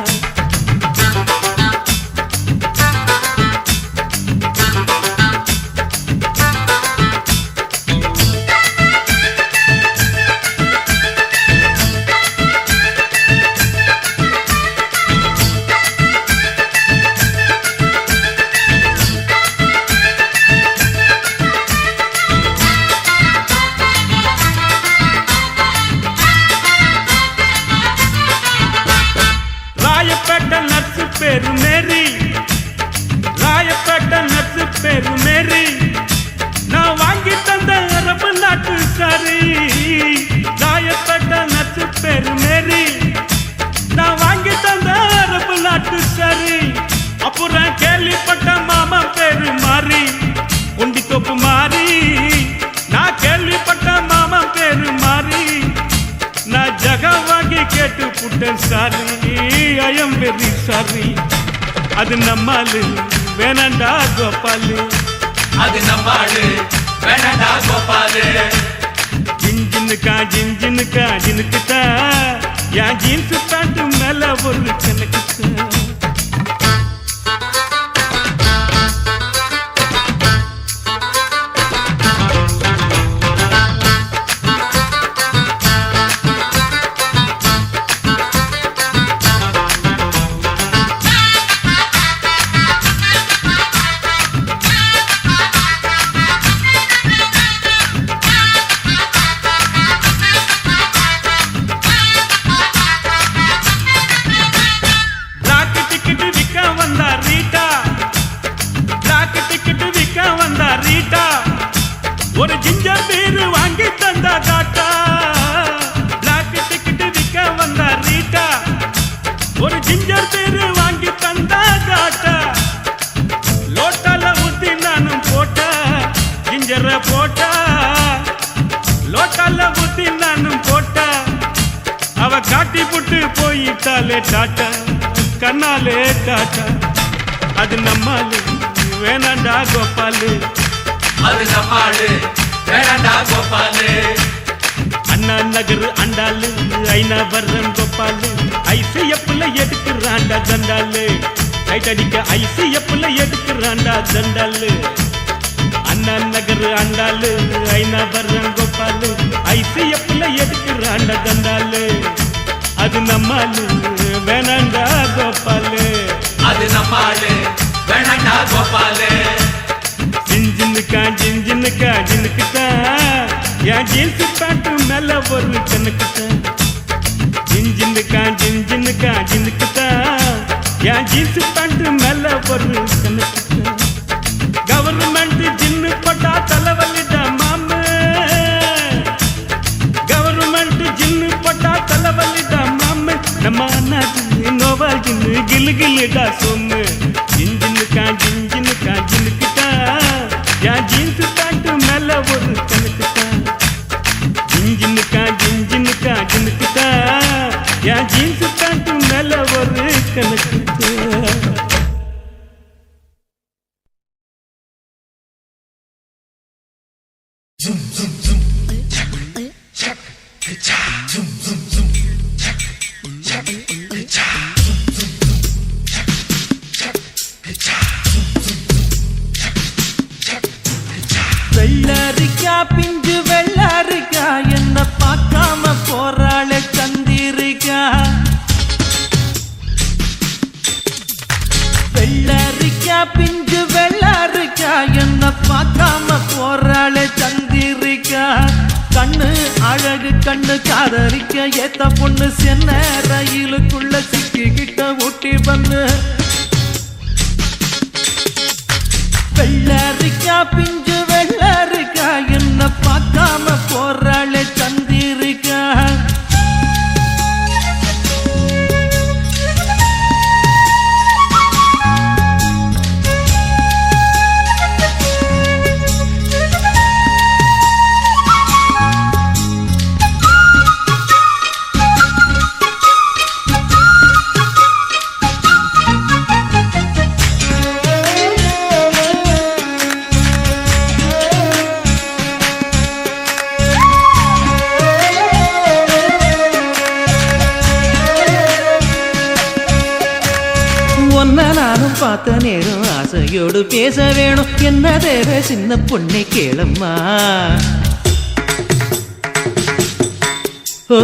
ராயப்பேட்டை நட்சு பேரு மேரி நான் வாங்கி தந்த அரபு நாட்டு சாரி ராயப்பேட்டை நட்சு பேரு மேரி நான் வாங்கி தந்த அரபு நாட்டு சாரி அப்புறம் கேள்விப்பட்ட மாமா பேரு மாறி கொண்டி தொப்பு மாறி நான் கேள்விப்பட்ட மாமா பேரு மாறி நான் ஜக வாங்கி கேட்டு புட்டேன் sorry I am very sorry அது நம்மாலு வேணாண்டா கோபாலு அது நம்மாடு வேணாண்டா கோபாலு ஜின்ஜின்னுக்கு தான் என் ஜீன்ஸ் பேண்ட் மேல ஒரு கணக்கு தான் ஒரு ஜிஞ்சர் பீர் வாங்கி தந்தா காட்டா பிளாக் டிக்கெட் விற்க வந்தா ரீட்டா ஒரு ஜிஞ்சர் பீர் வாங்கி தந்தா காட்டா லோட்டால ஊத்தி நானும் போட்டா ஜிஞ்சர போட்டா லோட்டால ஊத்தி நானும் போட்டா அவ காட்டி புட்டு போயிட்டாலே டாட்டா கண்ணாலே டாட்டா அது நம்மாலு வேணாண்டா கோபாலு அது நம்மாடு வேணாண்டா கோபாலு அண்ணா நகர் ஆண்டாளு ஐநாவரம் கோபாலு ஐசிஎஃப்ல எதுக்குறாண்டா தண்டாளு டைட் அடிக்க ஐசிஎஃப்ல எடுக்கிறாண்டா தண்டாலு அண்ணா நகர் ஆண்டாளு ஐநா வர்றன் கோபாலு ஐசிஎஃப்ல எடுக்கிறாண்டா தண்டாலு அது நம்மாலு வேணாண்டா கோபாலு அது நம்மாளு வேணாண்டா கோபாலு ஜின்ஜின்னுக்கா ஜின்னுக்குத்தான் என் ஜீன்ஸ் பேண்ட் மேல ஒரு கண்ணுக்குத்தான் ஜின்ஜின்னுக்கா ஜின்னுக்குத்தான் என் ஜீன்ஸ் பேண்ட் மேல ஒரு கண்ணுக்குத்தான் கவர்மெண்ட் ஜின்னு போட்டா தலைவலிடா மாமு கவர்மெண்ட் ஜின்னு போட்டா தலைவலிடா மாமு நம்ம நாட்டு நோவா ஜின்னு கிலு கிலுடா சொம்மு ஜின்ஜின்னுக்கா ஜின்னுக்குத்தான் என் ஜீன்ஸ் பேண்ட் மேல ஒரு கணக்குத்தான் ஜின்ஜின்னுக்கா ஜின்னுக்குத்தான் என் ஜீன்ஸ் பேண்ட் மேல ஒரு கணக்குத்தான் வெள்ளரிக்கா பிஞ்சு வெள்ளரிக்கா என்ன பார்க்காம போறாளே சந்திரிக்கா வெள்ளரிக்கா பிஞ்சு வெள்ளரிக்கா என்ன பார்க்காம போறாளே சந்திரிக்கா கண்ணு அழகு கண்ணு காதலிக்க ஏத்த பொண்ணு சென்ன ரயிலுக்குள்ள சிக்கிக்கிட்ட ஊட்டி பண்ணு வெள்ளரிக்கா பிஞ்சு வெள்ளரிக்கா என்ன பார்க்காம போறாளே சந்திரிக்கா நானும் பார்த்த நேரம் ஆசையோடு பேச வேணும் என்ன தேவை சின்ன பொண்ணை கேளம்மா ஓ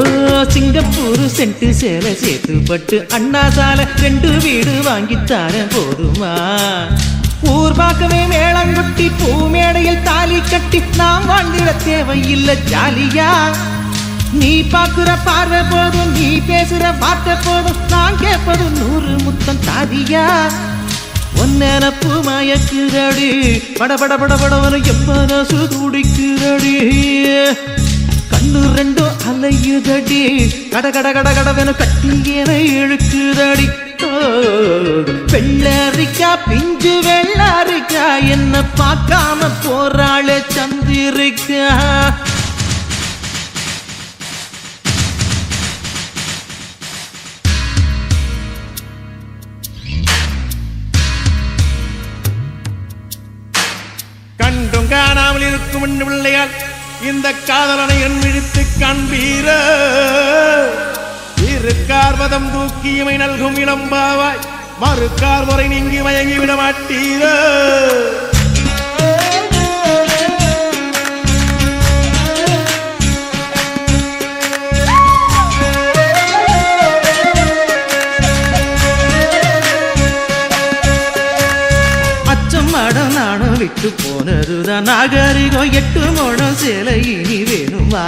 சிங்கப்பூர் சென்ட்டு சேலை சேர்த்து பட்டு அண்ணா சாலை 2 வீடு வாங்கித்தார போதுமா ஊர் பார்க்கவே மேளங்கொட்டி பூ மேடையில் தாலி கட்டி நாம் வாழ்ந்திட தேவையில்லை ஜாலியா நீ பாக்குற பார்வை போதும் நீ பேசுற வார்த்தை போதும் நான் கேட்பது 100 முத்தம் தாதியா ஒன்னப்பு மயக்குதடி படபடபடபடவனு எம்மனசு துடிக்குதடி கண்ணு 2 அலையுதடி கடகடகடகடவனு கட்டியனை இழுக்குதடி வெள்ளரிக்கா பிஞ்சு வெள்ளரிக்கா என்ன பார்க்காம போறாளே சந்திரிக்கா கண்டும் காணாமல் இருக்கும் பிள்ளையால் இந்த காதலனை என் விழித்து காண்பீர இருக்கார் மதம் தூக்கியமை நல்கும் இளம்பாவாய் மறுக்கார் முறை நீங்கி மயங்கி விட மாட்டீர நானும் விட்டு போனதுதான் நாகரிகம் 8 முழம் சேலை இனி வேணுமா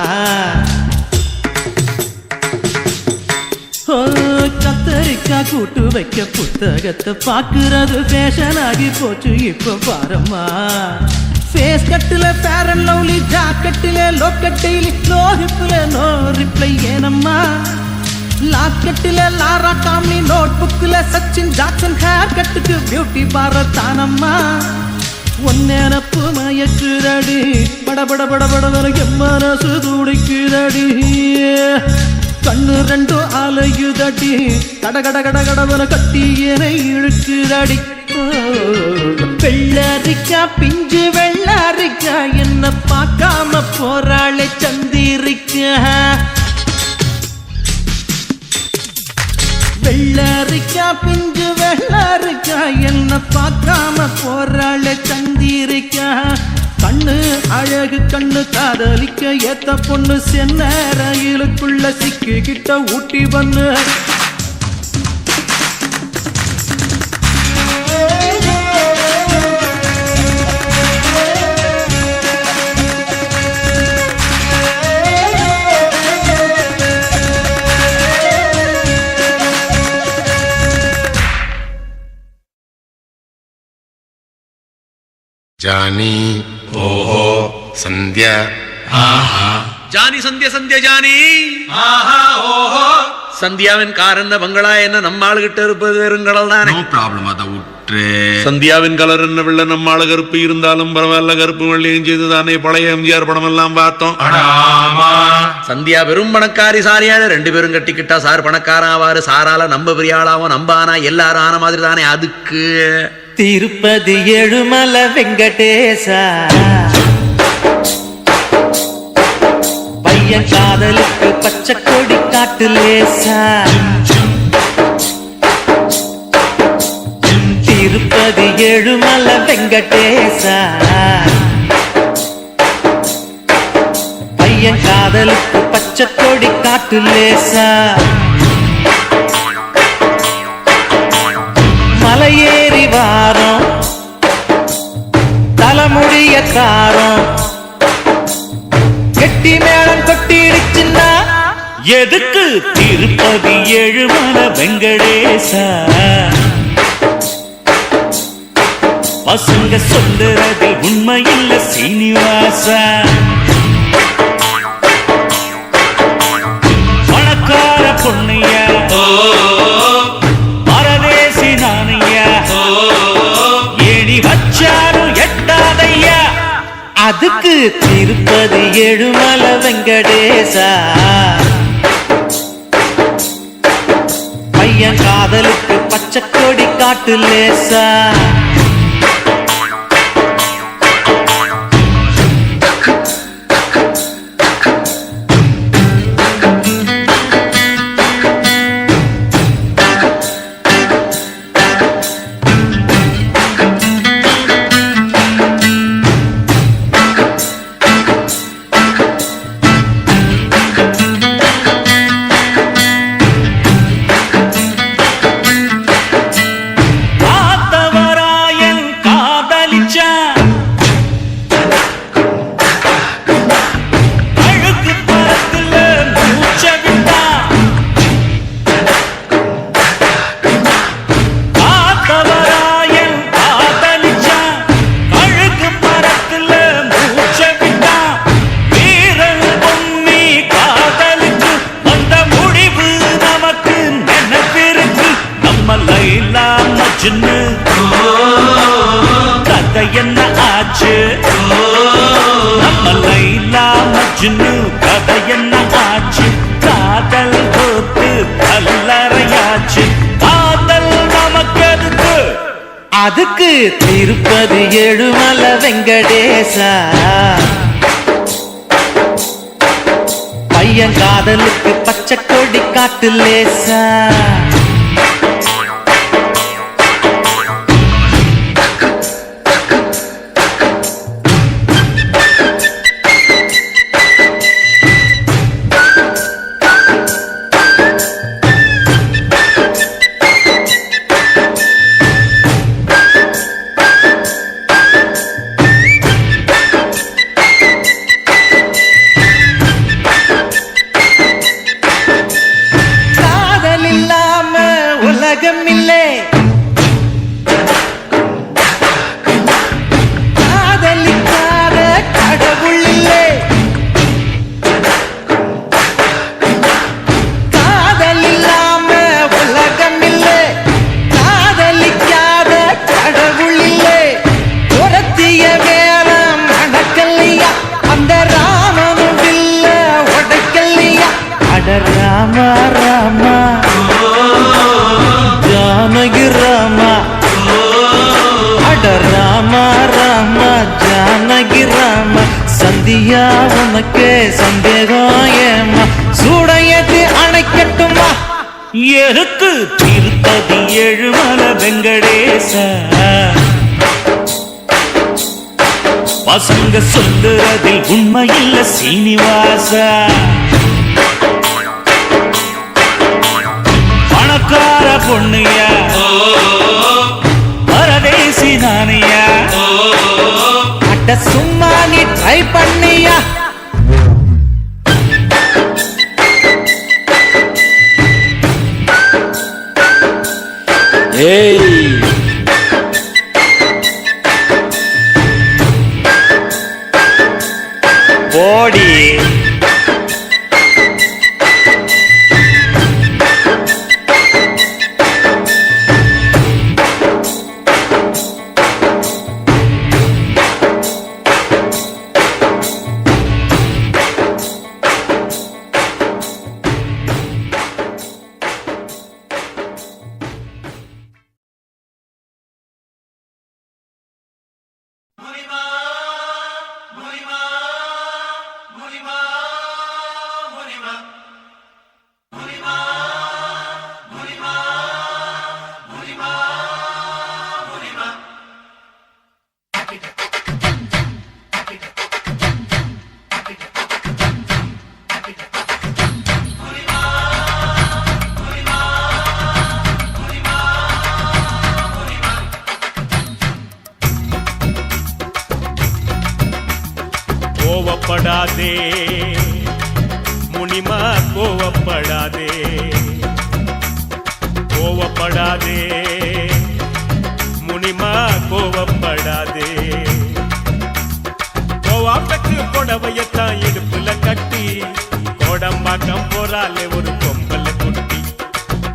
கத்தரிக்கா கூட்டு வைக்க புத்தகத்தை பாக்குறது ஃபேஷன் ஆகி போச்சு இப்ப பாரம்மா ஃபேஸ் கட்டுல ஃபேர் அண்ட் லவ்லி ஜாக்கெட்டில லோக்கட்டையில நோ ஹிப்ல நோ ரிப்ளை ஏனம்மா லாக்கெட்டில லாரா காம்லி நோட் புக்ல சச்சின் ஜாக்சன் ஹேர் கட்டுக்கு பியூட்டி பார்லர் தானம்மா ஒன்னப்பு மயக்குதடி படபடபடபட எம்மனசு துடிக்குதடி கண்ணு 2 அலையுதடி கடகடகடகடவன கட்டியனை இழுக்குதடி வெள்ளரிக்கா பிஞ்சு வெள்ளரிக்கா என்ன பார்க்காம போறாளே சந்திரிக்கா வெள்ளரிக்கா பிஞ்சு வெள்ளரிக்கா என்ன பார்க்காம போறாள சந்திரிக்கா கண்ணு அழகு கண்ணு காதலிக்க ஏத்த பொண்ணு சென்ன ரயிலுக்குள்ள சிக்கிக்கிட்ட ஊட்டி பண்ணு ಜಾನಿ ಓಹೋ ಸಂಧ್ಯಾ ஜானி சந்தியா சந்தியா ஜானி சந்தியாவின் கார் என்ன பங்களா என்ன நம்ம ஆளுகிட்ட இருப்பது வெறுங்கடல் தானே. ನೋ ಪ್ರಾಬ್ಲಮ್ ಅದ ಉಟ್ರೆ சந்தியாவின் கலர் என்ன வெள்ள நம்ம ஆளு கருப்பு இருந்தாலும் பரவாயில்ல கருப்பு வெள்ளையும் செய்து தானே பழைய எம்ஜிஆர் படம் எல்லாம் பார்த்தோம். சந்தியா வெறும் பணக்காரி சாரியான 2 பேரும் கட்டிக்கிட்டா சார் பணக்காரன் ஆவாரு சாரால நம்ம பெரிய ஆளாவும் நம்ம ஆனா எல்லாரும் ஆன மாதிரி தானே. அதுக்கு திருப்பதி ஏழுமலை வெங்கடேசா பையன் காதலுக்கு பச்சை கொடி காட்டு லேசா திருப்பதி ஏழுமலை வெங்கடேசா பையன் காதலுக்கு பச்சை கொடி காட்டு லேசா மலையேறி வாரம் தலைமுடிய காரம் கெட்டி மேளம் கொட்டிடுச்சுன்னா எதுக்கு திருப்பதி ஏழுமலை வெங்கடேசா பசங்க சொல்லுறது உண்மையில்ல சீனிவாசா பணக்கார பொண்ணையா பரதேசி நானையா ஏணி வச்சாரும் எட்டாதையா அதுக்கு திருப்பதி ஏழுமலை வெங்கடேசா பையன் காதலுக்கு பச்சை கொடி காட்டு லேசா கதை என்ன ஆச்சு நம்ம லைலா மஜ்னு கதை என்ன ஆச்சு காதல் போட்டு கல்லறையாச்சு காதல் நமக்கு அதுக்கு திருப்பதி ஏழுமலை வெங்கடேசா பையன் காதலுக்கு பச்சை கொடி காட்டு லேசா ராமா ராமா ஜானகி ராமா அட ராமா ராமா ஜானகி ராமா சந்தியா உனக்கு சந்தேகம் ஏமா சூடையது அணைக்கட்டுமா எருக்கு திருப்பதி ஏழுமலை வெங்கடேசா பசங்க சொல்லுறதில் உண்மையில்ல சீனிவாசா பணக்கார பொண்ணுயா பரதேசி நானியா அட்ட சும்மா நீ ட்ரை பண்ணியா ஏய் போடி கோவப்படாதே முனிமா கோவப்படாதே கோவப்படாதே முனிமா கோவப்படாதே கோவா பெற்று புடவையத்தான் இடுப்புல கட்டி கோடம்பாக்கம் போறாலே ஒரு பொம்பல குட்டி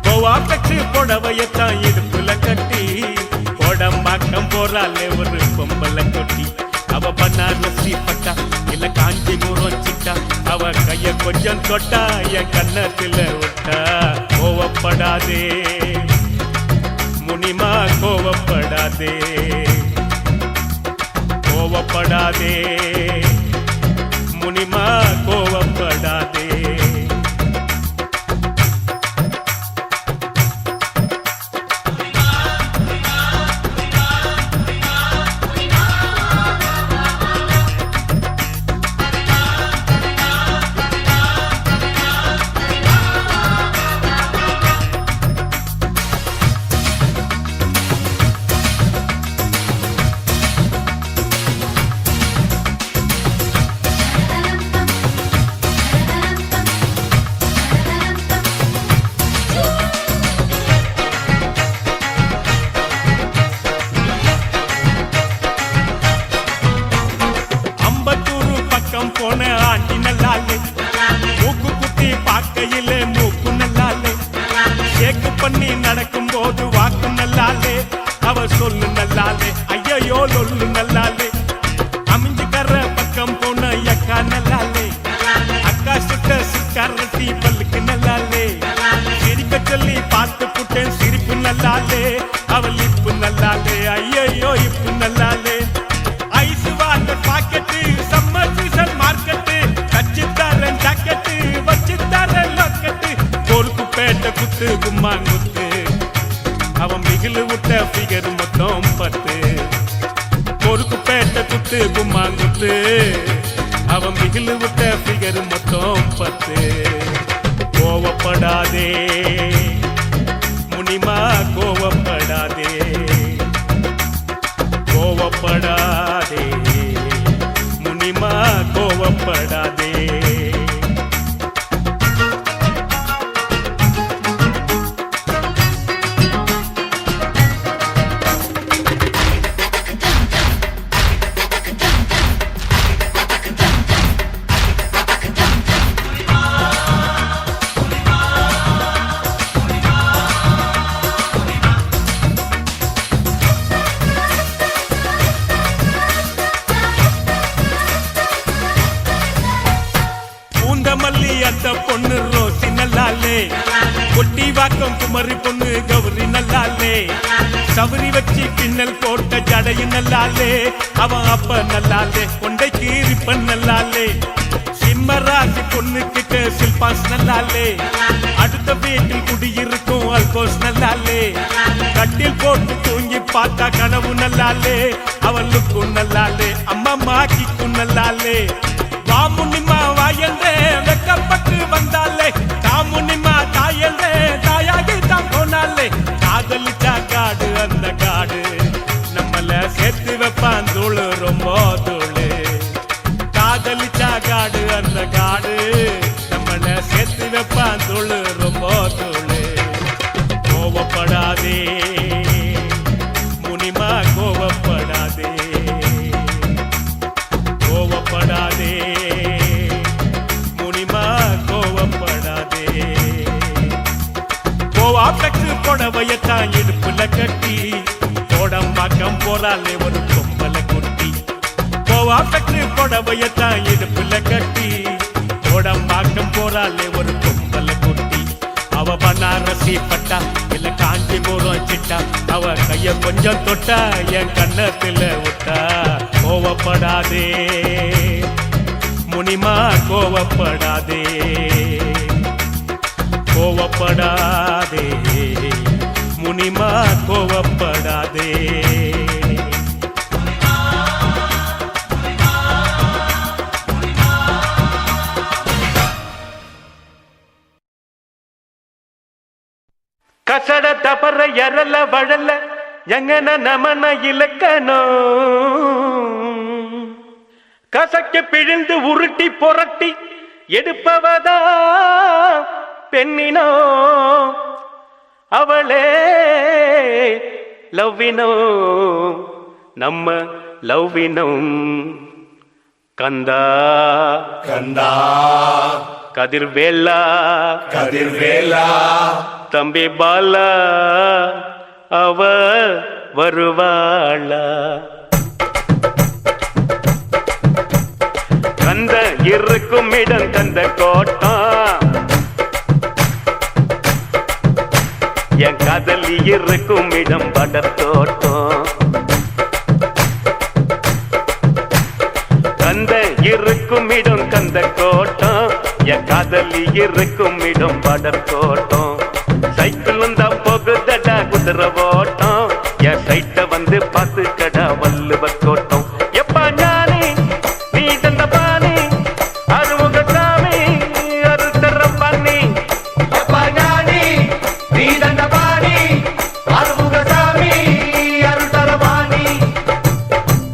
கோவா பெற்று புடவையத்தான் இடுப்புல கட்டி கோடம்பாக்கம் போறாலே ஒரு பொம்பல குட்டி அவ பன்னாரசி பட்டா இல்ல காஞ்சிபுரம் சிட்டா அவ கைய கொஞ்சம் தொட்டா என் கண்ணத்துல விட்டா கோவப்படாதே முனிமா கோவப்படாதே கோவப்படாதே முனிமா கோவப்படாதே போன ஆண்டி நல்லாலே மூக்கு குத்தி பார்க்கையிலே மூக்கு நல்லாலே ஷேக்கு பண்ணி நடக்கும் போது வாக்கு நல்லாலே அவ சொல்லு நல்லாலே ஐயோ லொல்லு நல்லாலே அமைஞ்சு கர்ற பக்கம் போன அக்கா நல்லாலே அக்கா சுட்ட சிக்காரட்டி பல்லுக்கு நல்லாலே சிரிக்க சொல்லி பார்த்து புட்டேன் சிரிப்பு நல்லாலே அவள் இப்பு நல்லாலே ஐயோ இப்பு நல்லாலே ice water packet summer season market கச்சி தரேன் ஜாக்கெட்டு வச்சு தரேன் லாக்கெட்டு கோருக்கு பேட்ட குத்து கும்மான் குத்து அவன் மிகிலு விட்ட ஃபிகர் மொத்தம் 10 கோருக்கு பேட்ட குத்து கும்மான் குத்து அவன் மிகிலு விட்ட ஃபிகர் மொத்தம் 10 கோவப்படாதே முனிமா கோவப்படாதே கோவப்படாதே முனிமா கோவப்படாதே மல்லி அத்த பொண்ணு ரோசி நல்லாலே கொட்டி வாக்கம் குமரி பொண்ணு கௌரி நல்லாலே சவரி வச்சு பின்னல் போட்ட ஜடையும் நல்லாலே அவன் அப்ப நல்லாலே கொண்டை கீரிப்பன் நல்லாலே சிம்மராசி பொண்ணு கிட்ட சில்பாஸ் நல்லாலே, அடுத்த வீட்டில் குடியிருக்கும் அல்கோஸ் நல்லாலே, கட்டில் போட்டு தூங்கி பார்த்தா கனவு நல்லாலே, அவளுக்கும் நல்லாலே, அம்மா கிக்கும் நல்லாலே, வாமுனிமா வாயந்தே வெக்கப்பட்டு வந்தாலே, தாமுனிமா தாயந்தே தாயாகி தான் போனாலே, காதலிச்சா காடு அந்த காடு நம்மள சேர்த்து வைப்பான் தூளு ரொம்ப தூளு, காதலிச்சா காடு அந்த காடு நம்மள சேர்த்து வைப்பான் தூளு ரொம்ப தூளு. கோவப்படாதே முனிமா கோவப்படாதே, கோவப்படாதே முனிமா கோவப்படாதே. கோவாப்பெக்கு புடவையத்தான் இடுப்புல கட்டி கோடம்பாக்கம் போறாலே ஒரு பொம்பளை குட்டி, கோவாப்பெக்கு புடவையத்தான் இடுப்புல கட்டி கோடம்பாக்கம் போறாலே ஒரு பொம்பளை குட்டி. அவ பனாரசி பட்டா இல்ல காஞ்சிபுரம் சிட்டா, அவ கைய கொஞ்சம் தொட்டா என் கண்ணத்துல விட்டா. கோவப்படாதே முனிமா கோவப்படாதே, கோவப்படாதே முனிமா கோவப்படாதே. கசட தபர எரல வழல எங்கன நமன இலக்கணோ, கசக்கு பிழிந்து உருட்டி புரட்டி எடுப்பவதா பெண்ணினோ, அவளே லவ்வினோ நம்ம லவ்வினோம். கந்தா கந்தா கதிர்வேலா கதிர்வேலா தம்பி பாலா அவ வருவாளா. கந்த இருக்கும் இடம் கந்த கோட்டம், என் காதலி இருக்கும் இடம் படத்தோட்டம். கந்த இருக்கும் இடம் கந்த கோட்டம், என் காதலி இருக்கும் இடம் படத்தோட்டம். சைக்கிள் வந்தா போகுதடா குதிரை ஓட்டம், என் சைட்ட வந்து பார்த்து கடா வல்லுவ கோட்டம். எப்பா ஞானி நீ தந்த பாணி அருமுக சாமி அருத்தரம் பண்ணி, எப்பா ஞானி நீ தந்த பாணி அருமுக சாமி அருள்தரபாணி.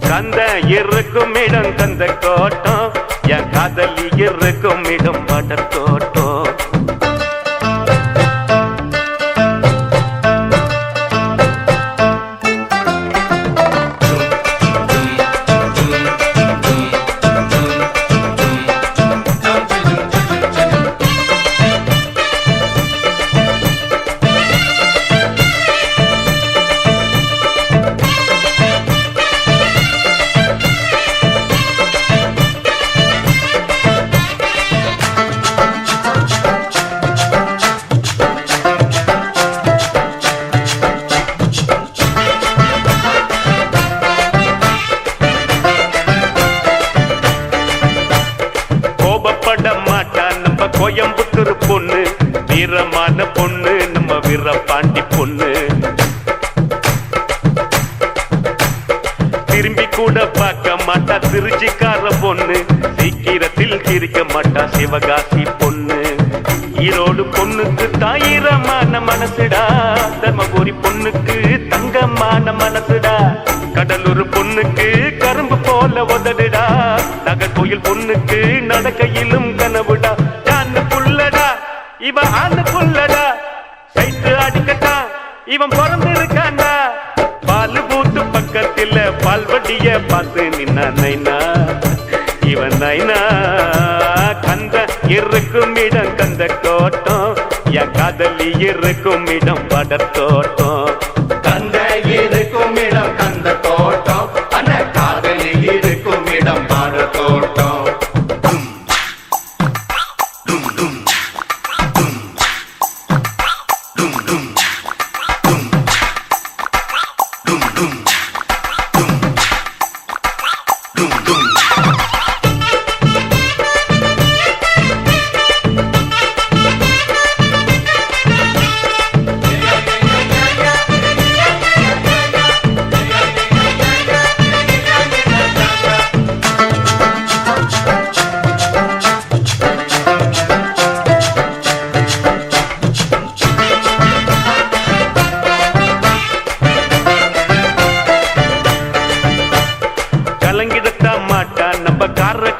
கந்த இருக்கும் இடம் கந்த கோட்டம், என் காதலி இருக்கும் இடம் படத்தோட்டம். கோயம்புத்தூர் பொண்ணு வீரமான பொண்ணு நம்ம வீரபாண்டி பொண்ணு, திரும்பி கூட பார்க்க மாட்டா திருச்சிக்கார பொண்ணு, சீக்கிரத்தில் சிரிக்க மாட்டா சிவகாசி பொண்ணு. ஈரோடு பொண்ணுக்கு தாயிரமான மனசுடா, தர்மபுரி பொண்ணுக்கு தங்கமான மனசுடா, கடலூர் பொண்ணுக்கு கரும்பு போல உதடுடா, நகர்கோயில் பொண்ணுக்கு நடக்கையிலும் கனவுடா. யான்னு புள்ளடா இவன் ஆண்டு புள்ளடா, சைட்டு அடிக்கட்டா இவன் பிறந்திருக்காண்டா. பால் பூத்து பக்கத்தில் பால்வடிய பார்த்து நின்னா நைனா இவன் நைனா. கந்த இருக்கும் இடம் கந்த கோட்டம், என் காதலி இருக்கும் இடம் படத்தோட்டம். கந்த இருக்கும் இடம் கந்த தோட்டம், அந்த காதலி இருக்கும் இடம் பாட தோட்டம்.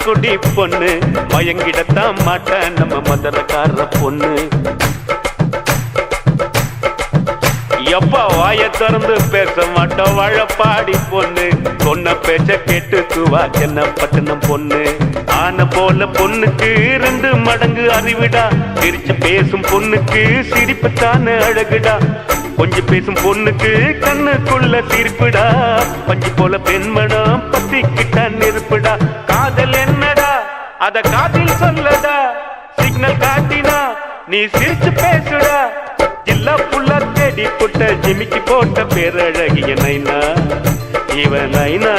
குடி பொண்ணு மயங்கிடத்தான் மாட்டேன் நம்ம மதுரக்கார பொண்ணு. எப்பா வாய திறந்து பேச மாட்டோம் வாழப்பாடி பொண்ணு. சொன்ன பேச்ச கேட்டுக்குவா என்ன பட்டணம் பொண்ணு. ஆன போல பொண்ணுக்கு 2 மடங்கு அறிவிடா. சிரிச்சு பேசும் பொண்ணுக்கு சிரிப்புத்தானே அழகுடா. கொஞ்சம் பேசும் பொண்ணுக்கு கண்ணுக்குள்ள தீர்ப்புடா. பஞ்சு போல பெண்மணம் பத்திக்கிட்ட நெருப்புடா. காதல் என்னடா அத காதில் சொல்லடா. சிக்னல் காட்டினா நீ சிரிச்சு பேசுடா. ஜில்லா புல்லா தேடி புட்ட ஜிமிக்கி போட்ட பேரழகிய நைனா இவன் நைனா.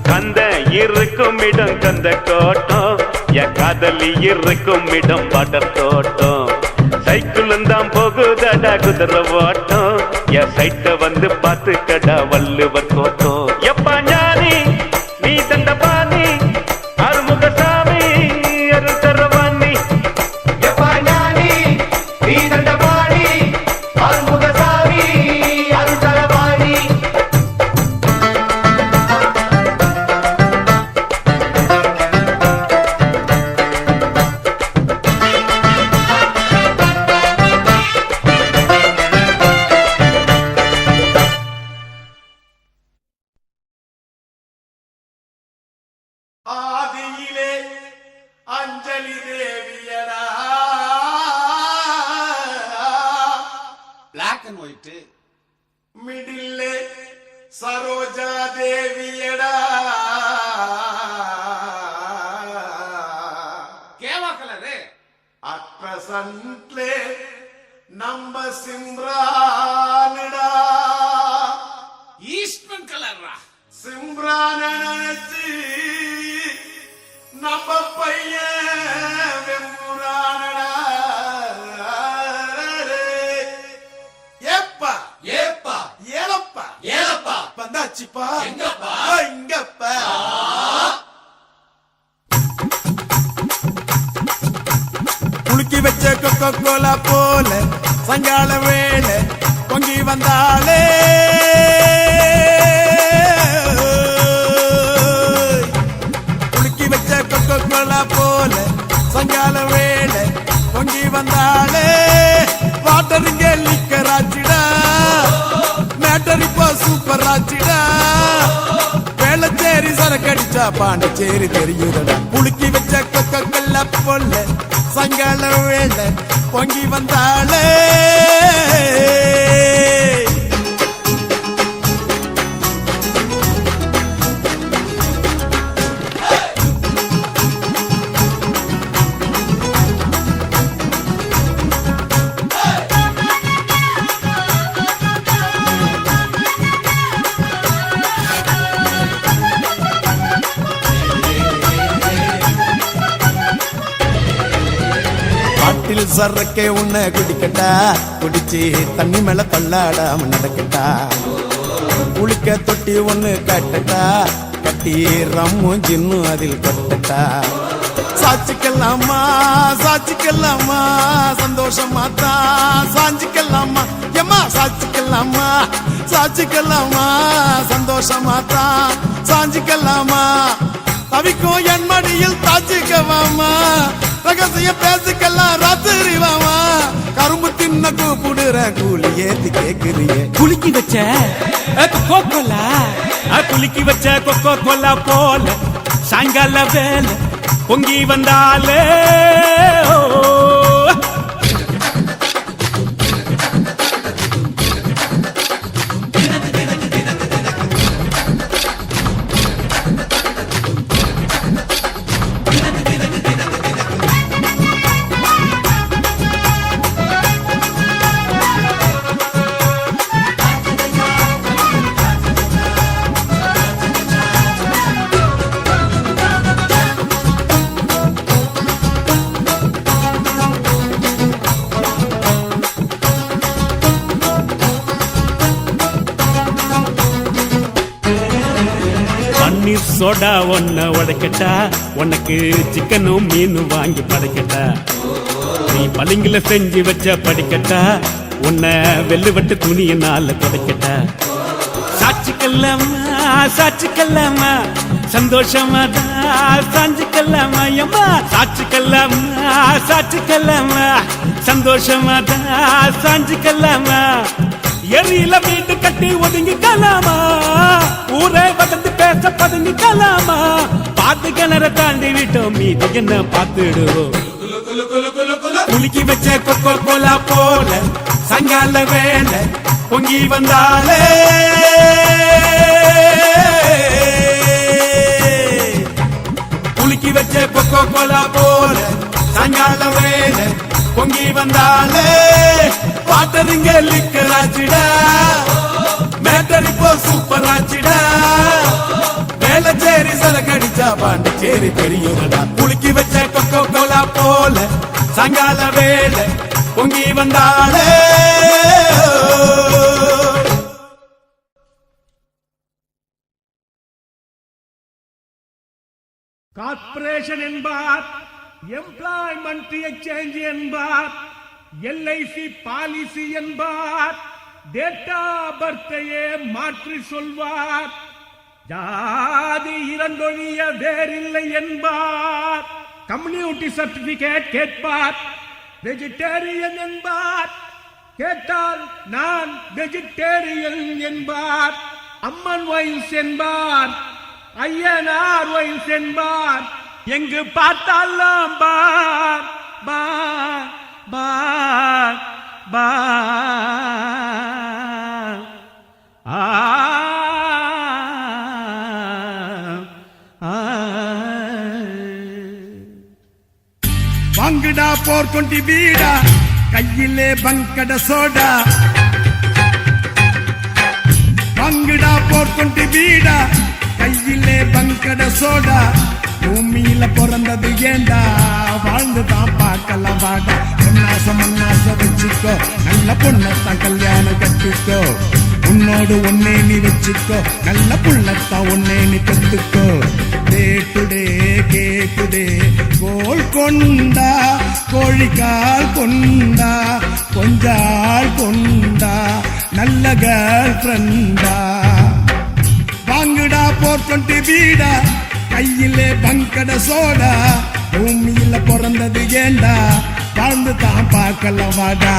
கந்த இருக்கும் இடம் கந்த கோட்டம். என் காதலி இருக்கும் இடம் பட்டர் தோட்டம். சைக்கிளும் தான் போகுதடா குதிரை ஓட்டம். என் சைட்ட வந்து பார்த்துக்கடா வள்ளுவர் கோட்டம். எப்பா ஞானி நீ தண்டபாணி அருமுகசாமி அருள் தரவாணி. எப்பா ஞானி நீ தண்டபாணி அருமுகசாமி அருள் தரவாணி. ஆதியிலே அஞ்சலி தேவியடா. Black and white. மிடில்லே சரோஜா தேவியடா. கேவா கலரு. அட் பிரசன்ட்லே நம்ம சிம்ரானுடா. ஈஸ்ட்மன் கலர்ரா. சிம்ரான நினைச்சு நம்ம பையன் வெம்புரானடா. ஏப்பா ஏப்பா ஏலப்பா ஏலப்பா வந்தாச்சுப்பா. எங்கப்பா? இங்கப்பா. குலுக்கி வச்ச கொக்கோ கோலா போல சங்கால வேளை பொங்கி வந்தாளே. குலுக்கி வச்ச கொக்கோ கோலா போல சங்கால வேளை பொங்கி வந்தாளே. வாட்டருங்க லிக்கராச்சிடா. மேட்டர் இப்போ சூப்பர் ஆச்சிடா. வேளச்சேரி சரக்கடிச்சா பாண்டிச்சேரி தெரியுதடா. குலுக்கி வச்ச கொக்கோ கோலா போல சங்கால வேளை பொங்கி வந்தாளே. பாட்டில் சரக்கே உன்னை குடிக்கட்டா. குடிச்சு தண்ணி மேல தள்ளாடாம நடக்கட்டா. குளிக்க தொட்டி ஒண்ணு கட்டட்டா. கட்டி ரம்மும் ஜின்னும் அதில் கொட்டட்டா. சாச்சிக்கலாமா சாச்சிக்கலாமா சந்தோஷமா தான் சாஞ்சிக்கலாமா. எம்மா சாச்சிக்கலாமா சாச்சிக்கலாமா சந்தோஷமா தான் சாஞ்சிக்கலாமா. தவிக்கும் என் மடியில் தாச்சிக்கவாமா. ரகசிய பேசுக்கெல்லாம் ராத்திரி வாமா. கரும்பு தின்ன கூப்பிடுற கூலி ஏத்தி கேக்குறியே. குலுக்கி வச்ச கொக்கோ கோலா. குலுக்கி வச்ச கொக்கோ கோலா போல சாயங்கால வேலை பொங்கி வந்தாலே. பன்னீர் சோடா ஒன்ன உடைக்கட்டா. உனக்கு சிக்கனும் மீனும் வாங்கி படைக்கட்டா. நீ பளிங்குல செஞ்சு வச்ச படிக்கட்டா. உன்னை வெள்ளுவட்டு துணியினால துடைக்கட்டா. சாட்சிக்கல்லாமா சாட்சிக்கல்லாமா சந்தோஷமா தான் சாஞ்சுக்கலாமா எம்மா சாட்சிக்கலாமா சாட்சிக்கலாமா சந்தோஷமா தான் சாஞ்சுக்கலாமா எரியில வீட்டு கட்டி ஒதுங்கிக்கலாமா ஊரே வதந்து பேச பதுங்கிக்கலாமா பார்த்து கிணற தாண்டி விட்டோம் மீது என்ன பார்த்துடுவோம் குலுக்கி வச்ச கொக்கோ கோலா போல சங்கால வேலை பொங்கி வந்தாலே குலுக்கி வச்ச கொக்கோ கோலா போல சங்கால வேலை பொங்கி வந்தாலே பாட்டருங்க லிக்கராச்சிடா மேட்டர் இப்போ சூப்பர் ஆச்சிடா வேளச்சேரி சரக்கடிச்சா பாண்டிச்சேரி பெரியவடா குலுக்கி வச்ச கொக்கோ கோலா போல சங்கால வேலை பொங்கி வந்தாலே கார்ப்பரேஷன் என்பார் எம்ப்ளாய்மெண்ட் எக்ஸ்சேஞ்ச் என்பார் எல்ஐசி பாலிசி என்பார் டேட்டா பர்த்தையே மாற்றி சொல்வார் ஜாதி இரண்டொழிய வேறில்லை என்பார் கம்யூனிட்டி சர்டிபிகேட் கேட்பார் வெஜிடேரியன் என்பார் கேட்டால் நான் வெஜிடேரியன் என்பார் அம்மன் வயசு என்பார் ஐயனார் வயசு என்பார் எங்கு பார்த்தாலும் பார் பார் பார் பார் ஆ வாங்குடா போர் கொண்டி வீடா கையிலே பங்கட சோடா வாங்குடா போர் கொண்டி வீடா கையிலே பங்கட சோடா பூமியில பிறந்தது ஏண்டா வாழ்ந்துதான் பார்க்கலாம் வாடா பொன்னாச வச்சுக்கோ நல்ல பொண்ணத்தான் கல்யாணம் கட்டிக்கோ உன்னோடு ஒன்னே நீ வச்சுக்கோ நல்ல புள்ளத்தான் ஒன்னே நீ கத்துக்கோ டே டுடே கேக்குடே கோல் கொண்டா கோழிக்கால் கொண்டா கொஞ்சாள் கொண்டா நல்ல கேர்ள் ஃப்ரெண்டா வாங்குடா போர் கொண்டு வீடா கையிலே பங்கட சோடா பூமியில பிறந்தது ஏண்டா வாழ்ந்து தான் பார்க்கலாம் வாடா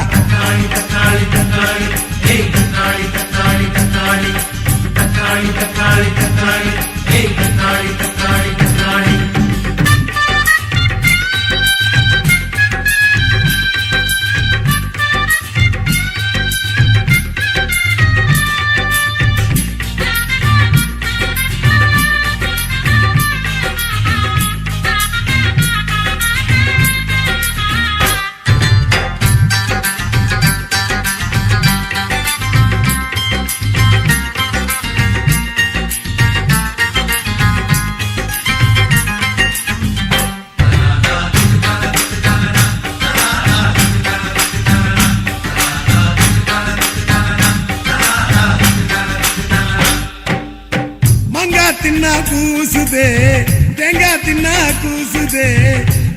தின்னா கூசுதே தேங்காய் தின்னா கூசுதே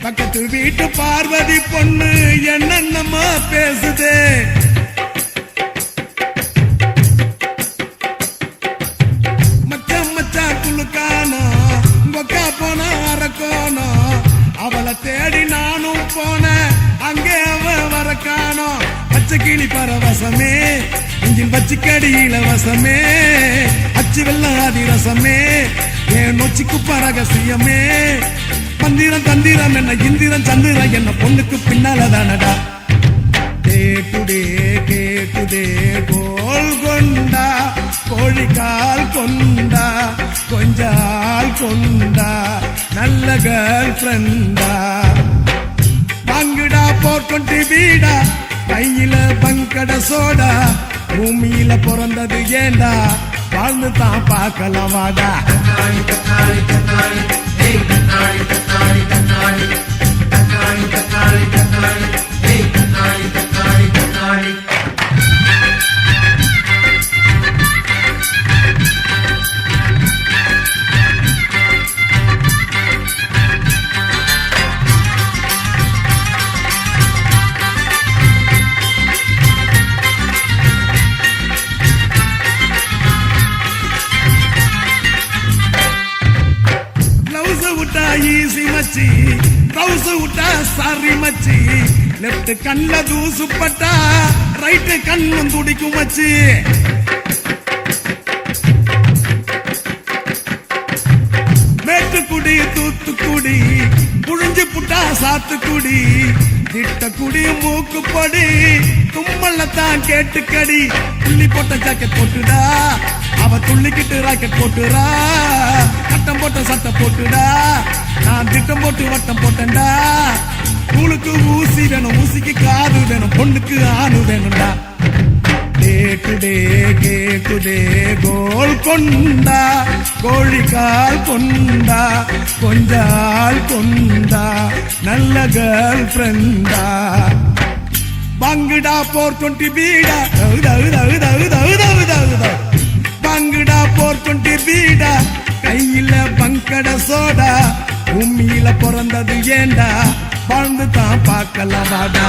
பக்கத்து வீட்டு பார்வதி பொண்ணு என்னென்னமா பேசுதே மச்சான் மச்சான் குளுக்கானோ பொக்கா போன அரக்கோனோ அவளை தேடி நானும் போன அங்கே அவ வரக்கானோ பச்சை கிளி பரவசமே இஞ்சின் பச்சிக்கடி இலவசமே அச்சு வெள்ளம் அதிரசமே என் நொச்சிக்கு பரகசியமே மந்திரம் தந்திரம் என்ன இந்திரம் சந்திரம் என்ன பொண்ணுக்கு பின்னால தானடா கேட்டுடே கேட்டுடே கோல் கொண்டா கோழிக்கால் கொண்டா கொஞ்சால் கொண்டா நல்ல கேர்ள் ஃப்ரெண்டா வாங்குடா போர் கொண்டு வீடா கையில பங்கட சோடா பூமியில பிறந்தது ஏண்டா வாழ்ந்து தான் பார்க்கலாம் வாடா ஈசி மச்சி ட்ரவுஸ் விட்டா சாரி மச்சி லெஃப்ட் கண்ல தூசு பட்டா ரைட் கண்ணும் துடிக்கும் மச்சி மேட்டுக்குடி தூத்துக்குடி புழிஞ்சு புட்டா சாத்துக்குடி திட்டக்குடி மூக்குப்படி தும்மல்லத்தான் கேட்டுக்கடி துள்ளி போட்ட ஜாக்கெட் போட்டுடா அவ துள்ளிக்கிட்டு ராக்கெட் போட்டுறா கட்டம் போட்ட சட்டை போட்டுடா நான் திட்டம் போட்டு வட்டம் போட்டேன்டா கூழுக்கு ஊசி வேணும் ஊசிக்கு காது வேணும் பொண்ணுக்கு ஆணு வேணும்டா கேக்குதே கேக்குதே கோல் கொண்டா கோழிக்கால் கொண்டா கொஞ்சால் கொண்டா நல்ல கேர்ள் ஃப்ரெண்டா பங்குடா 420 பீடா பங்குடா 420 பீடா கையில பங்கட சோடா பூமியில பிறந்தது ஏண்டா வாழ்ந்து தான் பார்க்கலாம் வாடா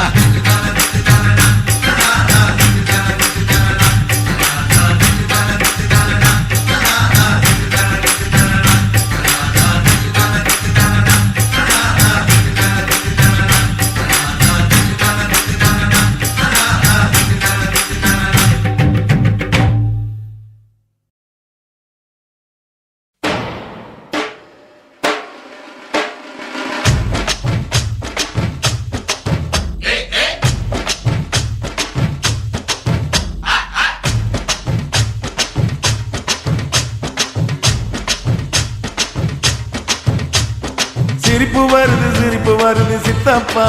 சிரிப்பு வருது சித்தப்பா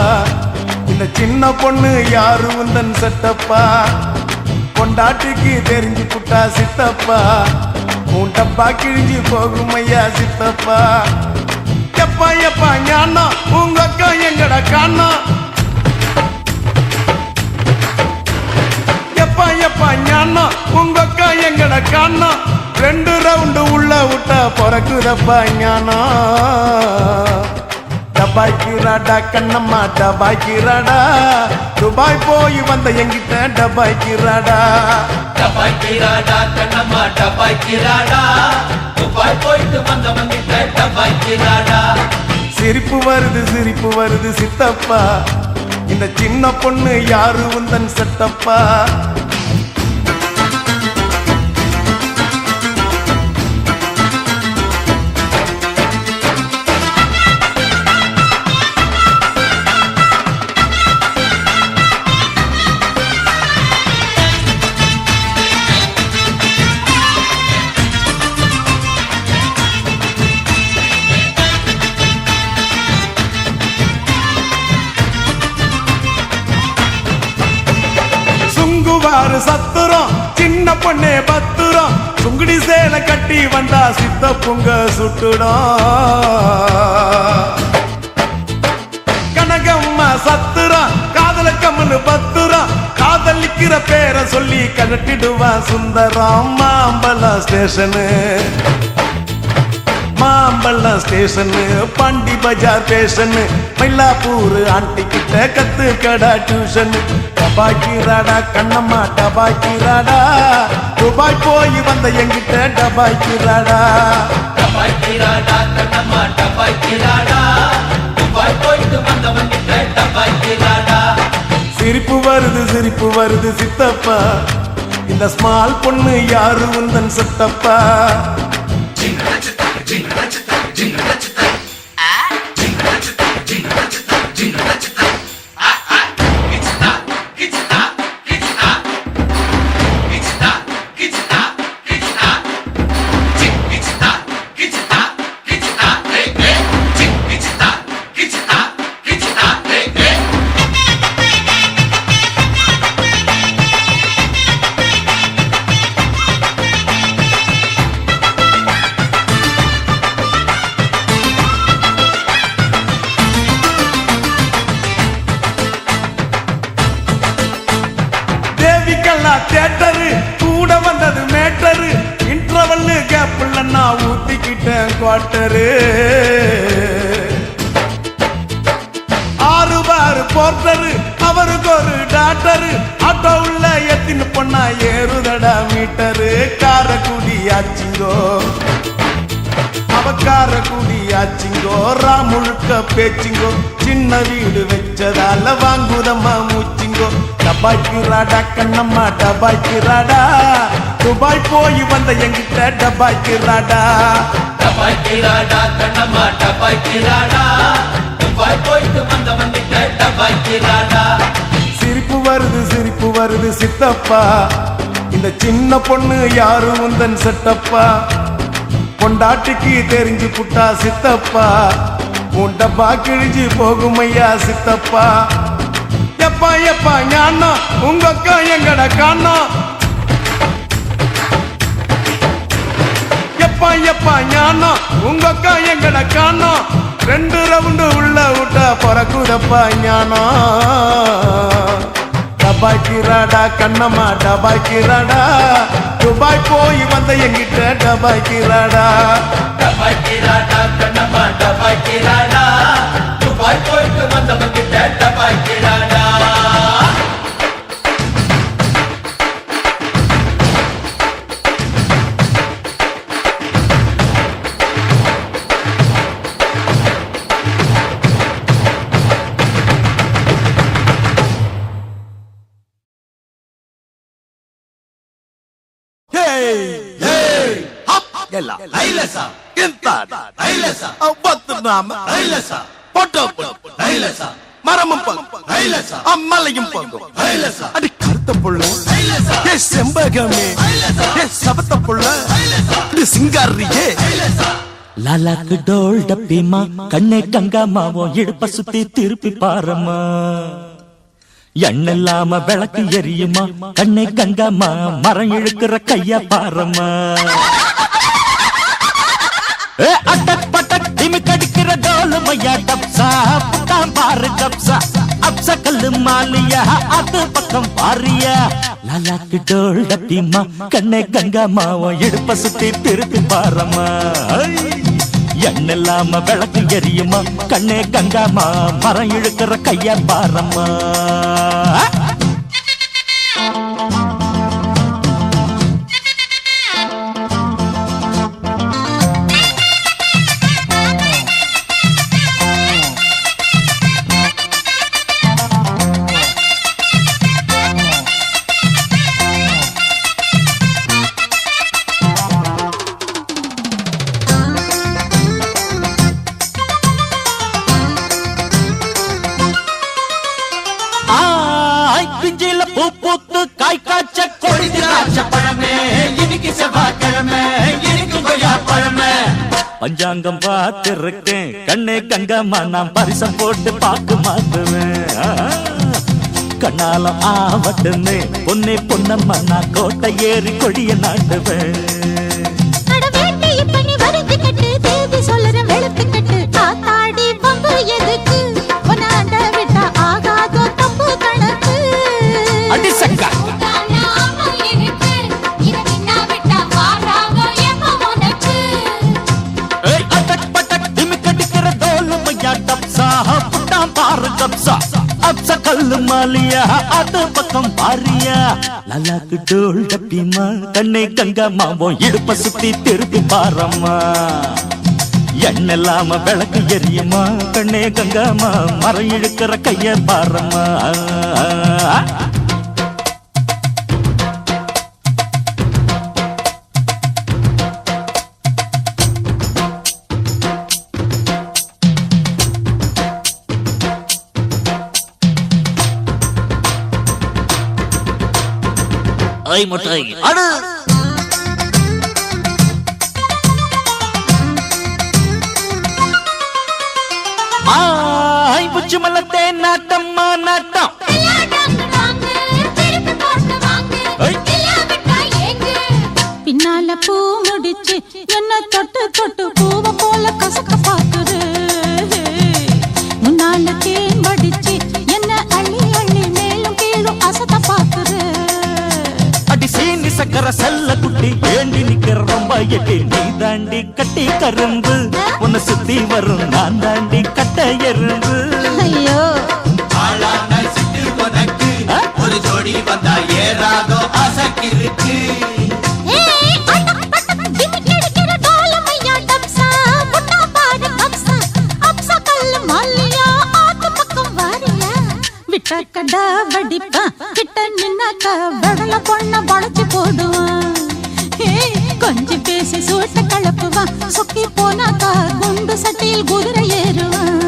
இந்த சின்ன பொண்ணு யாரு உந்தன் செட்டப்பா பொண்டாட்டிக்கு தெரிஞ்சு புட்டா சித்தப்பா உன் டப்பா கிழிஞ்சு போகும் ஐயா சித்தப்பா எப்பா எப்பா ஞானா உங்க அக்கா எங்கடா காணா எப்பா எப்பா ஞானா உங்க அக்கா எங்கடா காணா 2 ரவுண்டு உள்ள விட்டா பிறக்குதப்பா ஞானா டபாய்க்கிறாடா கண்ணம்மா டபாய்க்கிறாடா துபாய் போய் வந்த எங்கிட்ட டபாய்க்கிறாடா டபாய்க்கிறாடா கண்ணம்மா டபாய்க்கிறாடா துபாய் போயிட்டு வந்தவங்கிட்ட டபாய்க்கிறாடா சிரிப்பு வருது சித்தப்பா இந்த சின்ன பொண்ணு யாரு உந்தன் செட்டப்பா சத்துரம் சின்ன பொண்ணே பத்துரம் சுங்குடி சேலை கட்டி வந்தா சித்தப்புங்க சுட்டுடும் கனகம்மா சத்துரம் காதல கம்மனு பத்துரம் காதலிக்கிற பேரை சொல்லி கலட்டிடுவான் சுந்தரம் மாம்பழம் ஸ்டேஷனு பாண்டி பஜார் பேஷனு மயிலாப்பூர் ஆண்டி கிட்ட கத்து கடா டியூஷன் டபாய்க்கிறாடா கண்ணம்மா டபாய்க்கிறாடா துபாய் போய் வந்த எங்கிட்ட டபாய்க்கிறாடா டபாய்க்கிறாடா கண்ணம்மா டபாய்க்கிறாடா துபாய் போயிட்டு வந்தவங்கிட்ட டபாய்க்கிறாடா சிரிப்பு வருது சித்தப்பா இந்த ஸ்மால் பொண்ணு யாரு உந்தன் செட்டப்பா தியேட்டரு கூட வந்தது மேட்டரு இன்டர்வல் கேப்ல நான் ஊத்திக்கிட்டேன் குவார்டரு 6 பார் போர்ட்டரு அவருக்கு ஒரு டாக்டரு ஆட்டோ உள்ள எத்தின்னு பொண்ணா ஏறுதடா மீட்டரு காரக்குடி ஆச்சிங்கோ அவ கார குடியாச்சிங்கோ முழுக்க பேச்சிங்கோ சின்ன வீடு வச்சதால வாங்குதம்மா மூச்சிங்கோ டபாய்க்கிறாடா கண்ணம்மா டபாய்க்கிறாடா துபாய் போய் வந்த எங்கிட்ட டபாய்க்கிறாடா டபாய்க்கிறாடா கண்ணம்மா டபாய்க்கிறாடா துபாய் போயிட்டு வந்தவன்கிட்ட டபாய்க்கிறாடா சிரிப்பு வருது சித்தப்பா இந்த சின்ன பொண்ணு யாரு உந்தன் செட்டப்பா பொண்டாட்டிக்கு தெரிஞ்சு புட்டா சித்தப்பா உன் டப்பா கிழிஞ்சு போகும் ஐயா சித்தப்பா எப்பா எப்பா ஞானா உங்க அக்கா எங்கட காணா எப்பா எப்பா ஞானா உங்க அக்கா எங்கட காணா 2 ரவுண்டு உள்ள விட்டா பறக்குதப்பா ஞானா டபாய்க்கிறாடா கண்ணம்மா டபாய்க்கிறாடா துபாய் போய் வந்த எங்கிட்ட டபாய்க்கிறாடா டபாய்க்கிறாடா கண்ணம்மா டபாய்க்கிறாடா துபாய் போயிட்டு வந்தவன்கிட்ட டபாய்க்கிறாடா செம்பகமே சபத்த புள்ள சிங்காரியே லாலாக்கு டோல் டப்பிமா கண்ணே கங்காமாவும் இடுப்ப சுத்தி திருப்பி பாரம்மா எண்ணெல்லாம விளக்கு எரியுமா கண்ணே கங்காமா மரம் இழுக்கிற கையா பாரம்மா அட்டக் பட்டக் திமிக் அடிக்கிற டோலு மையா டப்சா புட்டாம் பாரு கப்சா அப்சா கல்லு மாலியா அது பக்கம் பாரியா லாலாக்கு டோல் டப்பிமா கண்ணே கங்காமாவும் இடுப்ப சுத்தி திருப்பி பாரம்மா எண்ணெல்லாம விளக்கு எரியுமா கண்ணே கங்காமா மரம் இழுக்கிற கையா பாரம்மா பஞ்சாங்கம் பார்த்திருக்கேன் கண்ணே கங்கம்மா நான் பரிசம் போட்டு பார்க்க மாட்டுவேன் கண்ணாலம் ஆவட்டுன்னு பொன்னே பொன்னம்மா நான் கோட்டை ஏறி கொடிய நாட்டுவேன் அடி சக்கா கல்லு மாலியா அது பக்கம் பாரியா லாலாக்கு டோல் டப்பிமா கண்ணை கங்காமாவும் இடுப்ப சுத்தி திருப்பி பாரம்மா எண்ணெல்லாம விளக்கு எரியுமா கண்ணே கங்காமா மரம் இழுக்கிற கைய பாரம்மா ஐ முட்டாய் அடு ஆய் புச்சு மலத்தே நாட்டம்மா நாட்டம் பின்னால பூ முடிச்சு என்ன தொட்டு தொட்டு பூவ போல கசக்க பாக்குது முன்னால தேன் வடிச்சு என்ன அள்ளி அள்ளி மேலும் கீழும் அசத்த பாக்குது சீனி சக்கர செல்ல குட்டி ஏண்டி நிக்கிற ரொம்ப எட்டி நீ தாண்டி கட்டி கரும்பு உன்னை சுத்தி வரும் நான் தாண்டி கட்ட எறும்பு ஐயோ ஒரு ஜோடி வந்தா ஏறாதோ அசக்கிருக்கு கிட்டக்கடா வடிப்பான் கிட்ட நின்னாக்கா வெடல பொண்ண வளைச்சு போடுவான் கொஞ்சம் பேசி சூட்ட கலப்புவான் சொக்கி போனாக்கா குண்டு சட்டியில் குதிரை ஏறுவான்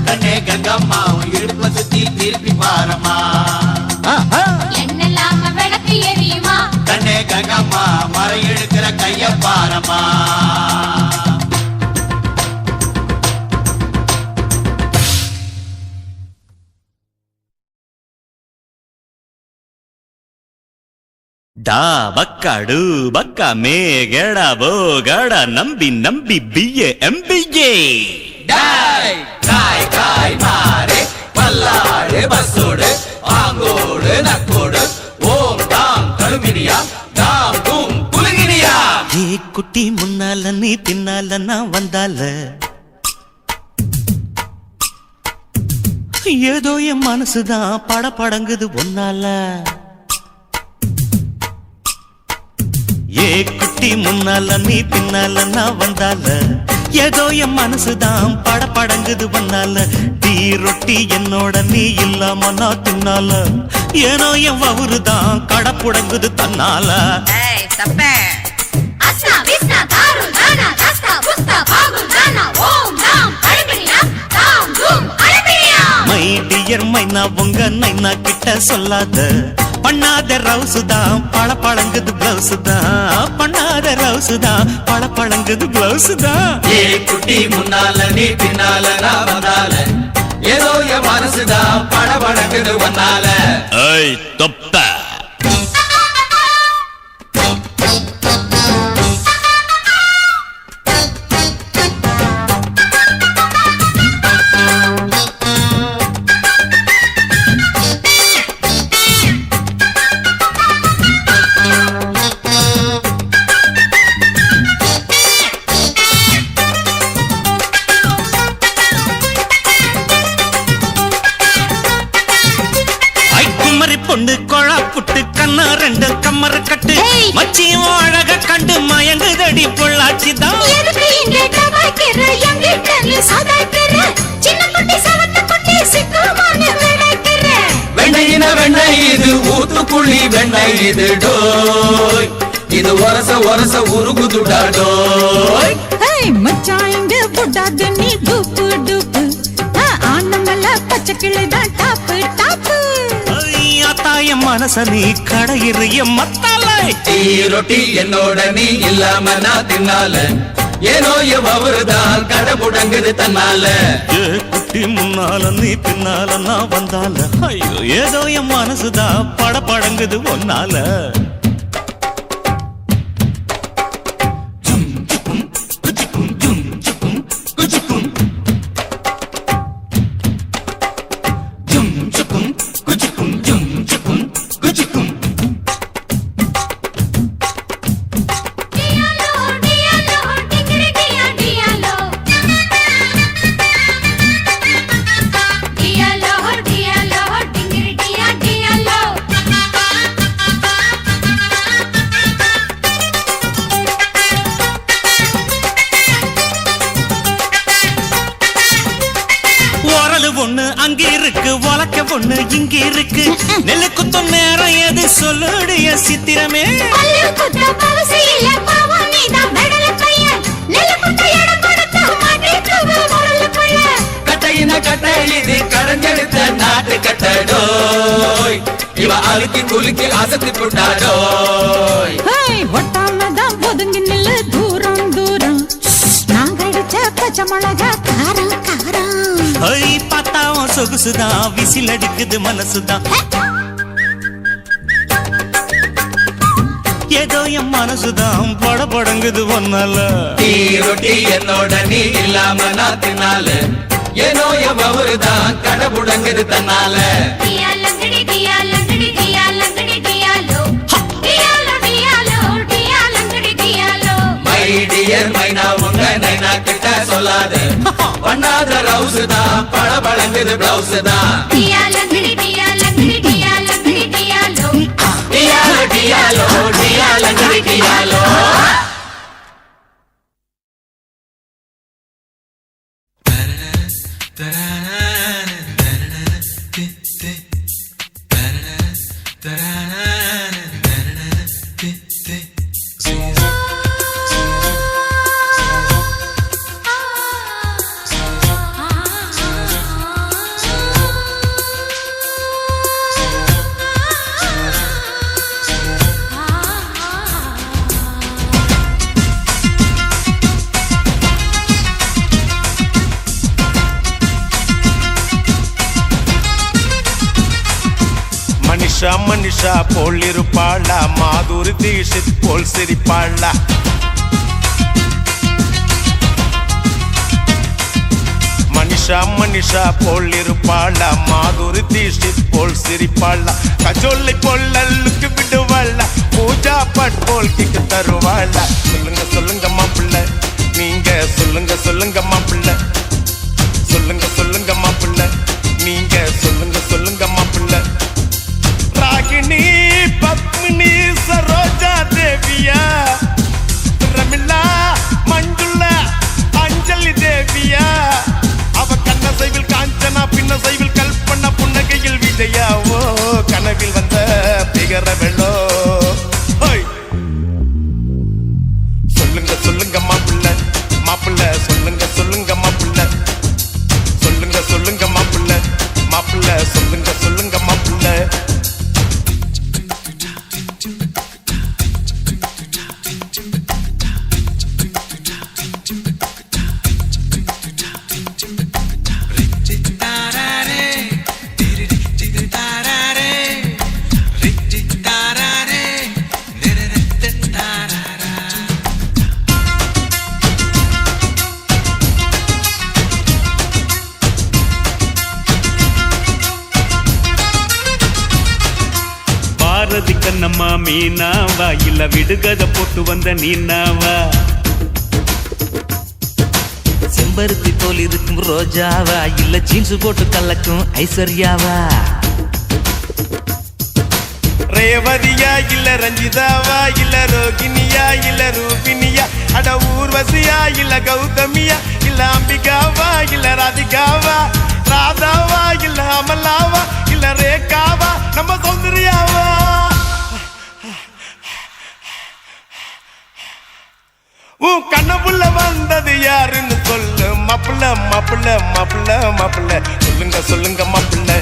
கண்ணே கங்கம்மா இடுப்ப சுத்தி திருப்பி பாரம்மா என்னெல்லாம விளக்கு எரியுமா கண்ணே கங்கம்மா மரம் எடுக்கிற கைய பாரம்மா ಡಾ ಬಕ್ಕಡು ಬಕ್ಕ ಮೇ ಗಡ ಬೋ ಗಡ ನಂಬಿ ನಂಬಿ ಬಿಯೆ ಎಂಬಿಯೆ டாய் காய் காய் மாறே பல்லாடு பஸ்ஸோடு ஆங்கோடு நக்கோடு ஓம் டாம் கழுமினியா டாம் டூம் குலுங்கினியா ஏ குட்டி முன்னால நீ பின்னால நான் வந்தால ஏதோ என் மனசுதான் படபடங்குது ஒன்னால ஏ குட்டி முன்னால நீ பின்னால நான் வந்தால ஏதோ என் மனசுதான் படபடங்குது ஒன்னால டீ ரொட்டி என்னோட நீ இல்லாம நான் தின்னால ஏனோ என் வவுறுதான் கடப்புடங்குது தன்னால மை டியர் மைனா உங்க நைனா கிட்ட சொல்லாத பண்ணாத ரவுசுதான் பழங்குது பிளவுசுதான் பண்ணாத ரவுசுதான் பழங்குது பிளவுசுதான் ஏ குட்டி முன்னால நீ பின்னால நான் வந்தால ஏதோ என் மனசுதான் படபடக்குது வந்தால ஐய் தொப்ப பொண்ணு கொழா புட்டு கண்ணா ரெண்டு கம்மர கட்டு மச்சியும் அழக கண்டு மயங்குதடி பொள்ளாச்சிதான் வெண்ணையின வெண்ணெய் இது ஊத்துக்குழி வெண்ணெய் இது டோய் இது ஒரச ஒரச உருகுதுடா டோய் மச்சான் இங்க புட்டாது நீ டூப்பு டூப்பு ஆனமல்ல பச்சை கிளிதான் டாப்பு டாப்பு தாய மனச நீ கடையிறிய மத்தாலை டீ ரொட்டி என்னோட நீ இல்லாம நான் தின்னால ஏனோ எவருதான் கடமுடங்குது தன்னால குட்டி முன்னால நீ பின்னால நான் வந்தால ஐயோ ஏதோ என் மனசுதான் படபடங்குது ஒன்னால ஒண்ணு அங்க இருக்கு உலக்க ஒண்ணு இங்க இருக்கு நெல்லு குத்தும் நேரம் எது சொல்லுடைய சித்திரமே கட்டையின கட்டை இது கடைஞ்செடுத்த நாட்டு கட்டடோய் இவ அழுக்கி குலுக்கி அசத்தி புட்டாடோய் ஒட்டாமதான் ஒதுங்கி நில்லு தூரம் தூரம் நாங்க அடிச்ச பச்சை மிளகா காரம் காரம் பார்த்தாவும் சொகுசுதான் விசில் அடிக்குது மனசுதான் ஏதோ என் மனசுதான் படபடங்குது ஒன்னால டீ ரொட்டி என்னோட நீ இல்லாம நான் தின்னால ஏனோ எவருதான் கடமுடங்குது தன்னால மை டியர் மைனா உங்க நைனா கிட்ட சொல்லாத பண்ணாத ரவுஸ் தான் பழங்குது பிளவுஸ் தான் டியாலோ டியாலோ டியாலோ மனிஷா மனிஷா போல் இருப்பாளா, மாதுரி தீஷித் போல் சிரிப்பாளா. மனிஷா மனிஷா போல் இருப்பாளா, மாதுரி தீஷித் போல் சிரிப்பாளா. கஜோலை போல் அல்லுக்கு விடுவாளா, பூஜா பட் போல் கிக்கு தருவாளா. சொல்லுங்க சொல்லுங்க மாப்பிள்ள, நீங்க சொல்லுங்க சொல்லுங்க மாப்பிள்ள. சொல்லுங்க சொல்லுங்க மாப்பிள்ள, நீங்க சொல்லுங்க சொல்லுங்க மாப்பிள்ள. ராகினி பத்மினி சரோஜா தேவியா, ரமிளா மஞ்சுளா அஞ்சலி தேவியா. அவ கண்ண சைவில் காஞ்சனா, பின்ன சைவில் கல்பனா, புன்னகையில் விஜயா. ஓ கனவில் வந்த பிகர வெள்ளோ. சொல்லுங்க சொல்லுங்க மாப்பிள்ள, மாப்பிள்ள சொல்லுங்க சொல்லுங்க மாப்பிள்ள. சொல்லுங்க சொல்லுங்க மாப்பிள்ள, மாப்பிள்ள சொல்லுங்க சொல்லுங்க மாப்பிள்ள. பாரதி கண்ணம்மா மீனாவா, இல்ல விடுகதை போட்டு வந்த நீனாவா. செம்பருத்தி போல் இருக்கும் ரோஜாவா, இல்ல ஜீன்ஸ் போட்டு கலக்கும் ஐஸ்வர்யாவா. ரேவதியா இல்ல ரஞ்சிதாவா, இல்ல ரோகிணியா இல்ல ரூபினியா. அட ஊர்வசியா இல்ல கௌதமியா, இல்ல அம்பிகாவா இல்ல ராதிகாவா. ராதாவா இல்ல அமலாவா, இல்ல ரேகாவா நம்ம சௌந்தர்யாவா. உன் கண்ணப்புள்ள வந்தது யாருன்னு சொல்லு மாப்பிள்ள, மாப்பிள்ள மாப்பிள்ள மாப்பிள்ள. சொல்லுங்க சொல்லுங்க மாப்பிள்ள,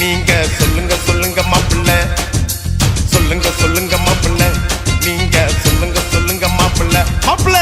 நீங்க சொல்லுங்க சொல்லுங்க மாப்பிள்ள. சொல்லுங்க சொல்லுங்க மாப்பிள்ள, நீங்க சொல்லுங்க சொல்லுங்க மாப்பிள்ள. மாப்பிள்ள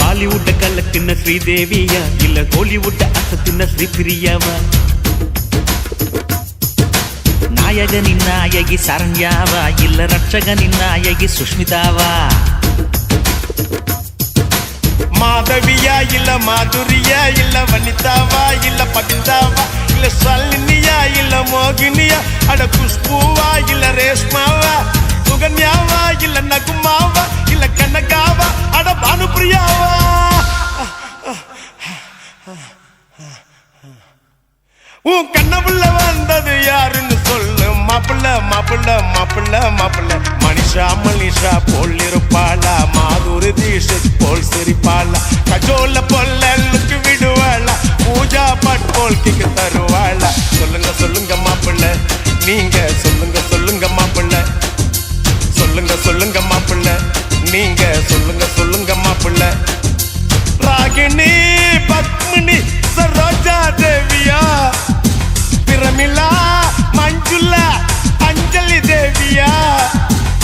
பாலிவுட்ட கலக்குன ஸ்ரீதேவியா, இல்ல கோலிவுட்ட அசத்தின ஸ்ரீபிரியாவா. நாயகனின் நாயகி சரண்யாவா, இல்ல ரட்சகனின் நாயகி சுஷ்மிதாவா. மாதவியா இல்ல மாதுரியா, இல்ல வனிதாவா இல்ல பபிதாவா. இல்ல ஷாலினியா இல்ல மோகினியா. அட குஷ்பூவா இல்ல ரேஷ்மாவா. சுகன்யாவா இல்ல நகுமாவா, இல்ல கனகாவா. அட பானுப்பிரியாவா. உன் கண்ணப்புள்ள வந்தது யாருன்னு சொல்லு மாப்பிள்ள, மாப்பிள்ள மாப்பிள்ள மாப்பிள்ள. மனிஷா மனிஷா போல் இருப்பாளா, மாதுரி தீஷித் போல் சிரிப்பாளா. கஜோல பொல்லுக்கு விடுவாளா, பூஜா பட் போல் கிக்கு தருவாளா. சொல்லுங்க சொல்லுங்க மாப்பிள்ள, நீங்க சொல்லுங்க சொல்லுங்க மாப்பிள்ள. சொல்லுங்க சொல்லுங்க மாப்பிள்ள, நீங்க சொல்லுங்க சொல்லுங்க மாப்பிள்ள. ராகினி பத்மினி சரோஜா தேவியா, பிரமிளா மஞ்சுளா அஞ்சலி தேவியா.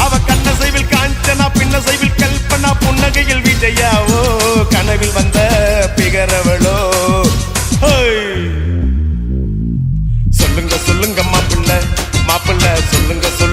அவ கண்ண சைவில் காஞ்சனா, பின்ன சைவில் கல்பனா, புன்னகையில் விஜயா. ஓ கனவில் வந்த பிகரவளோ. சொல்லுங்க சொல்லுங்க மாப்பிள்ள, மாப்பிள்ள சொல்லுங்க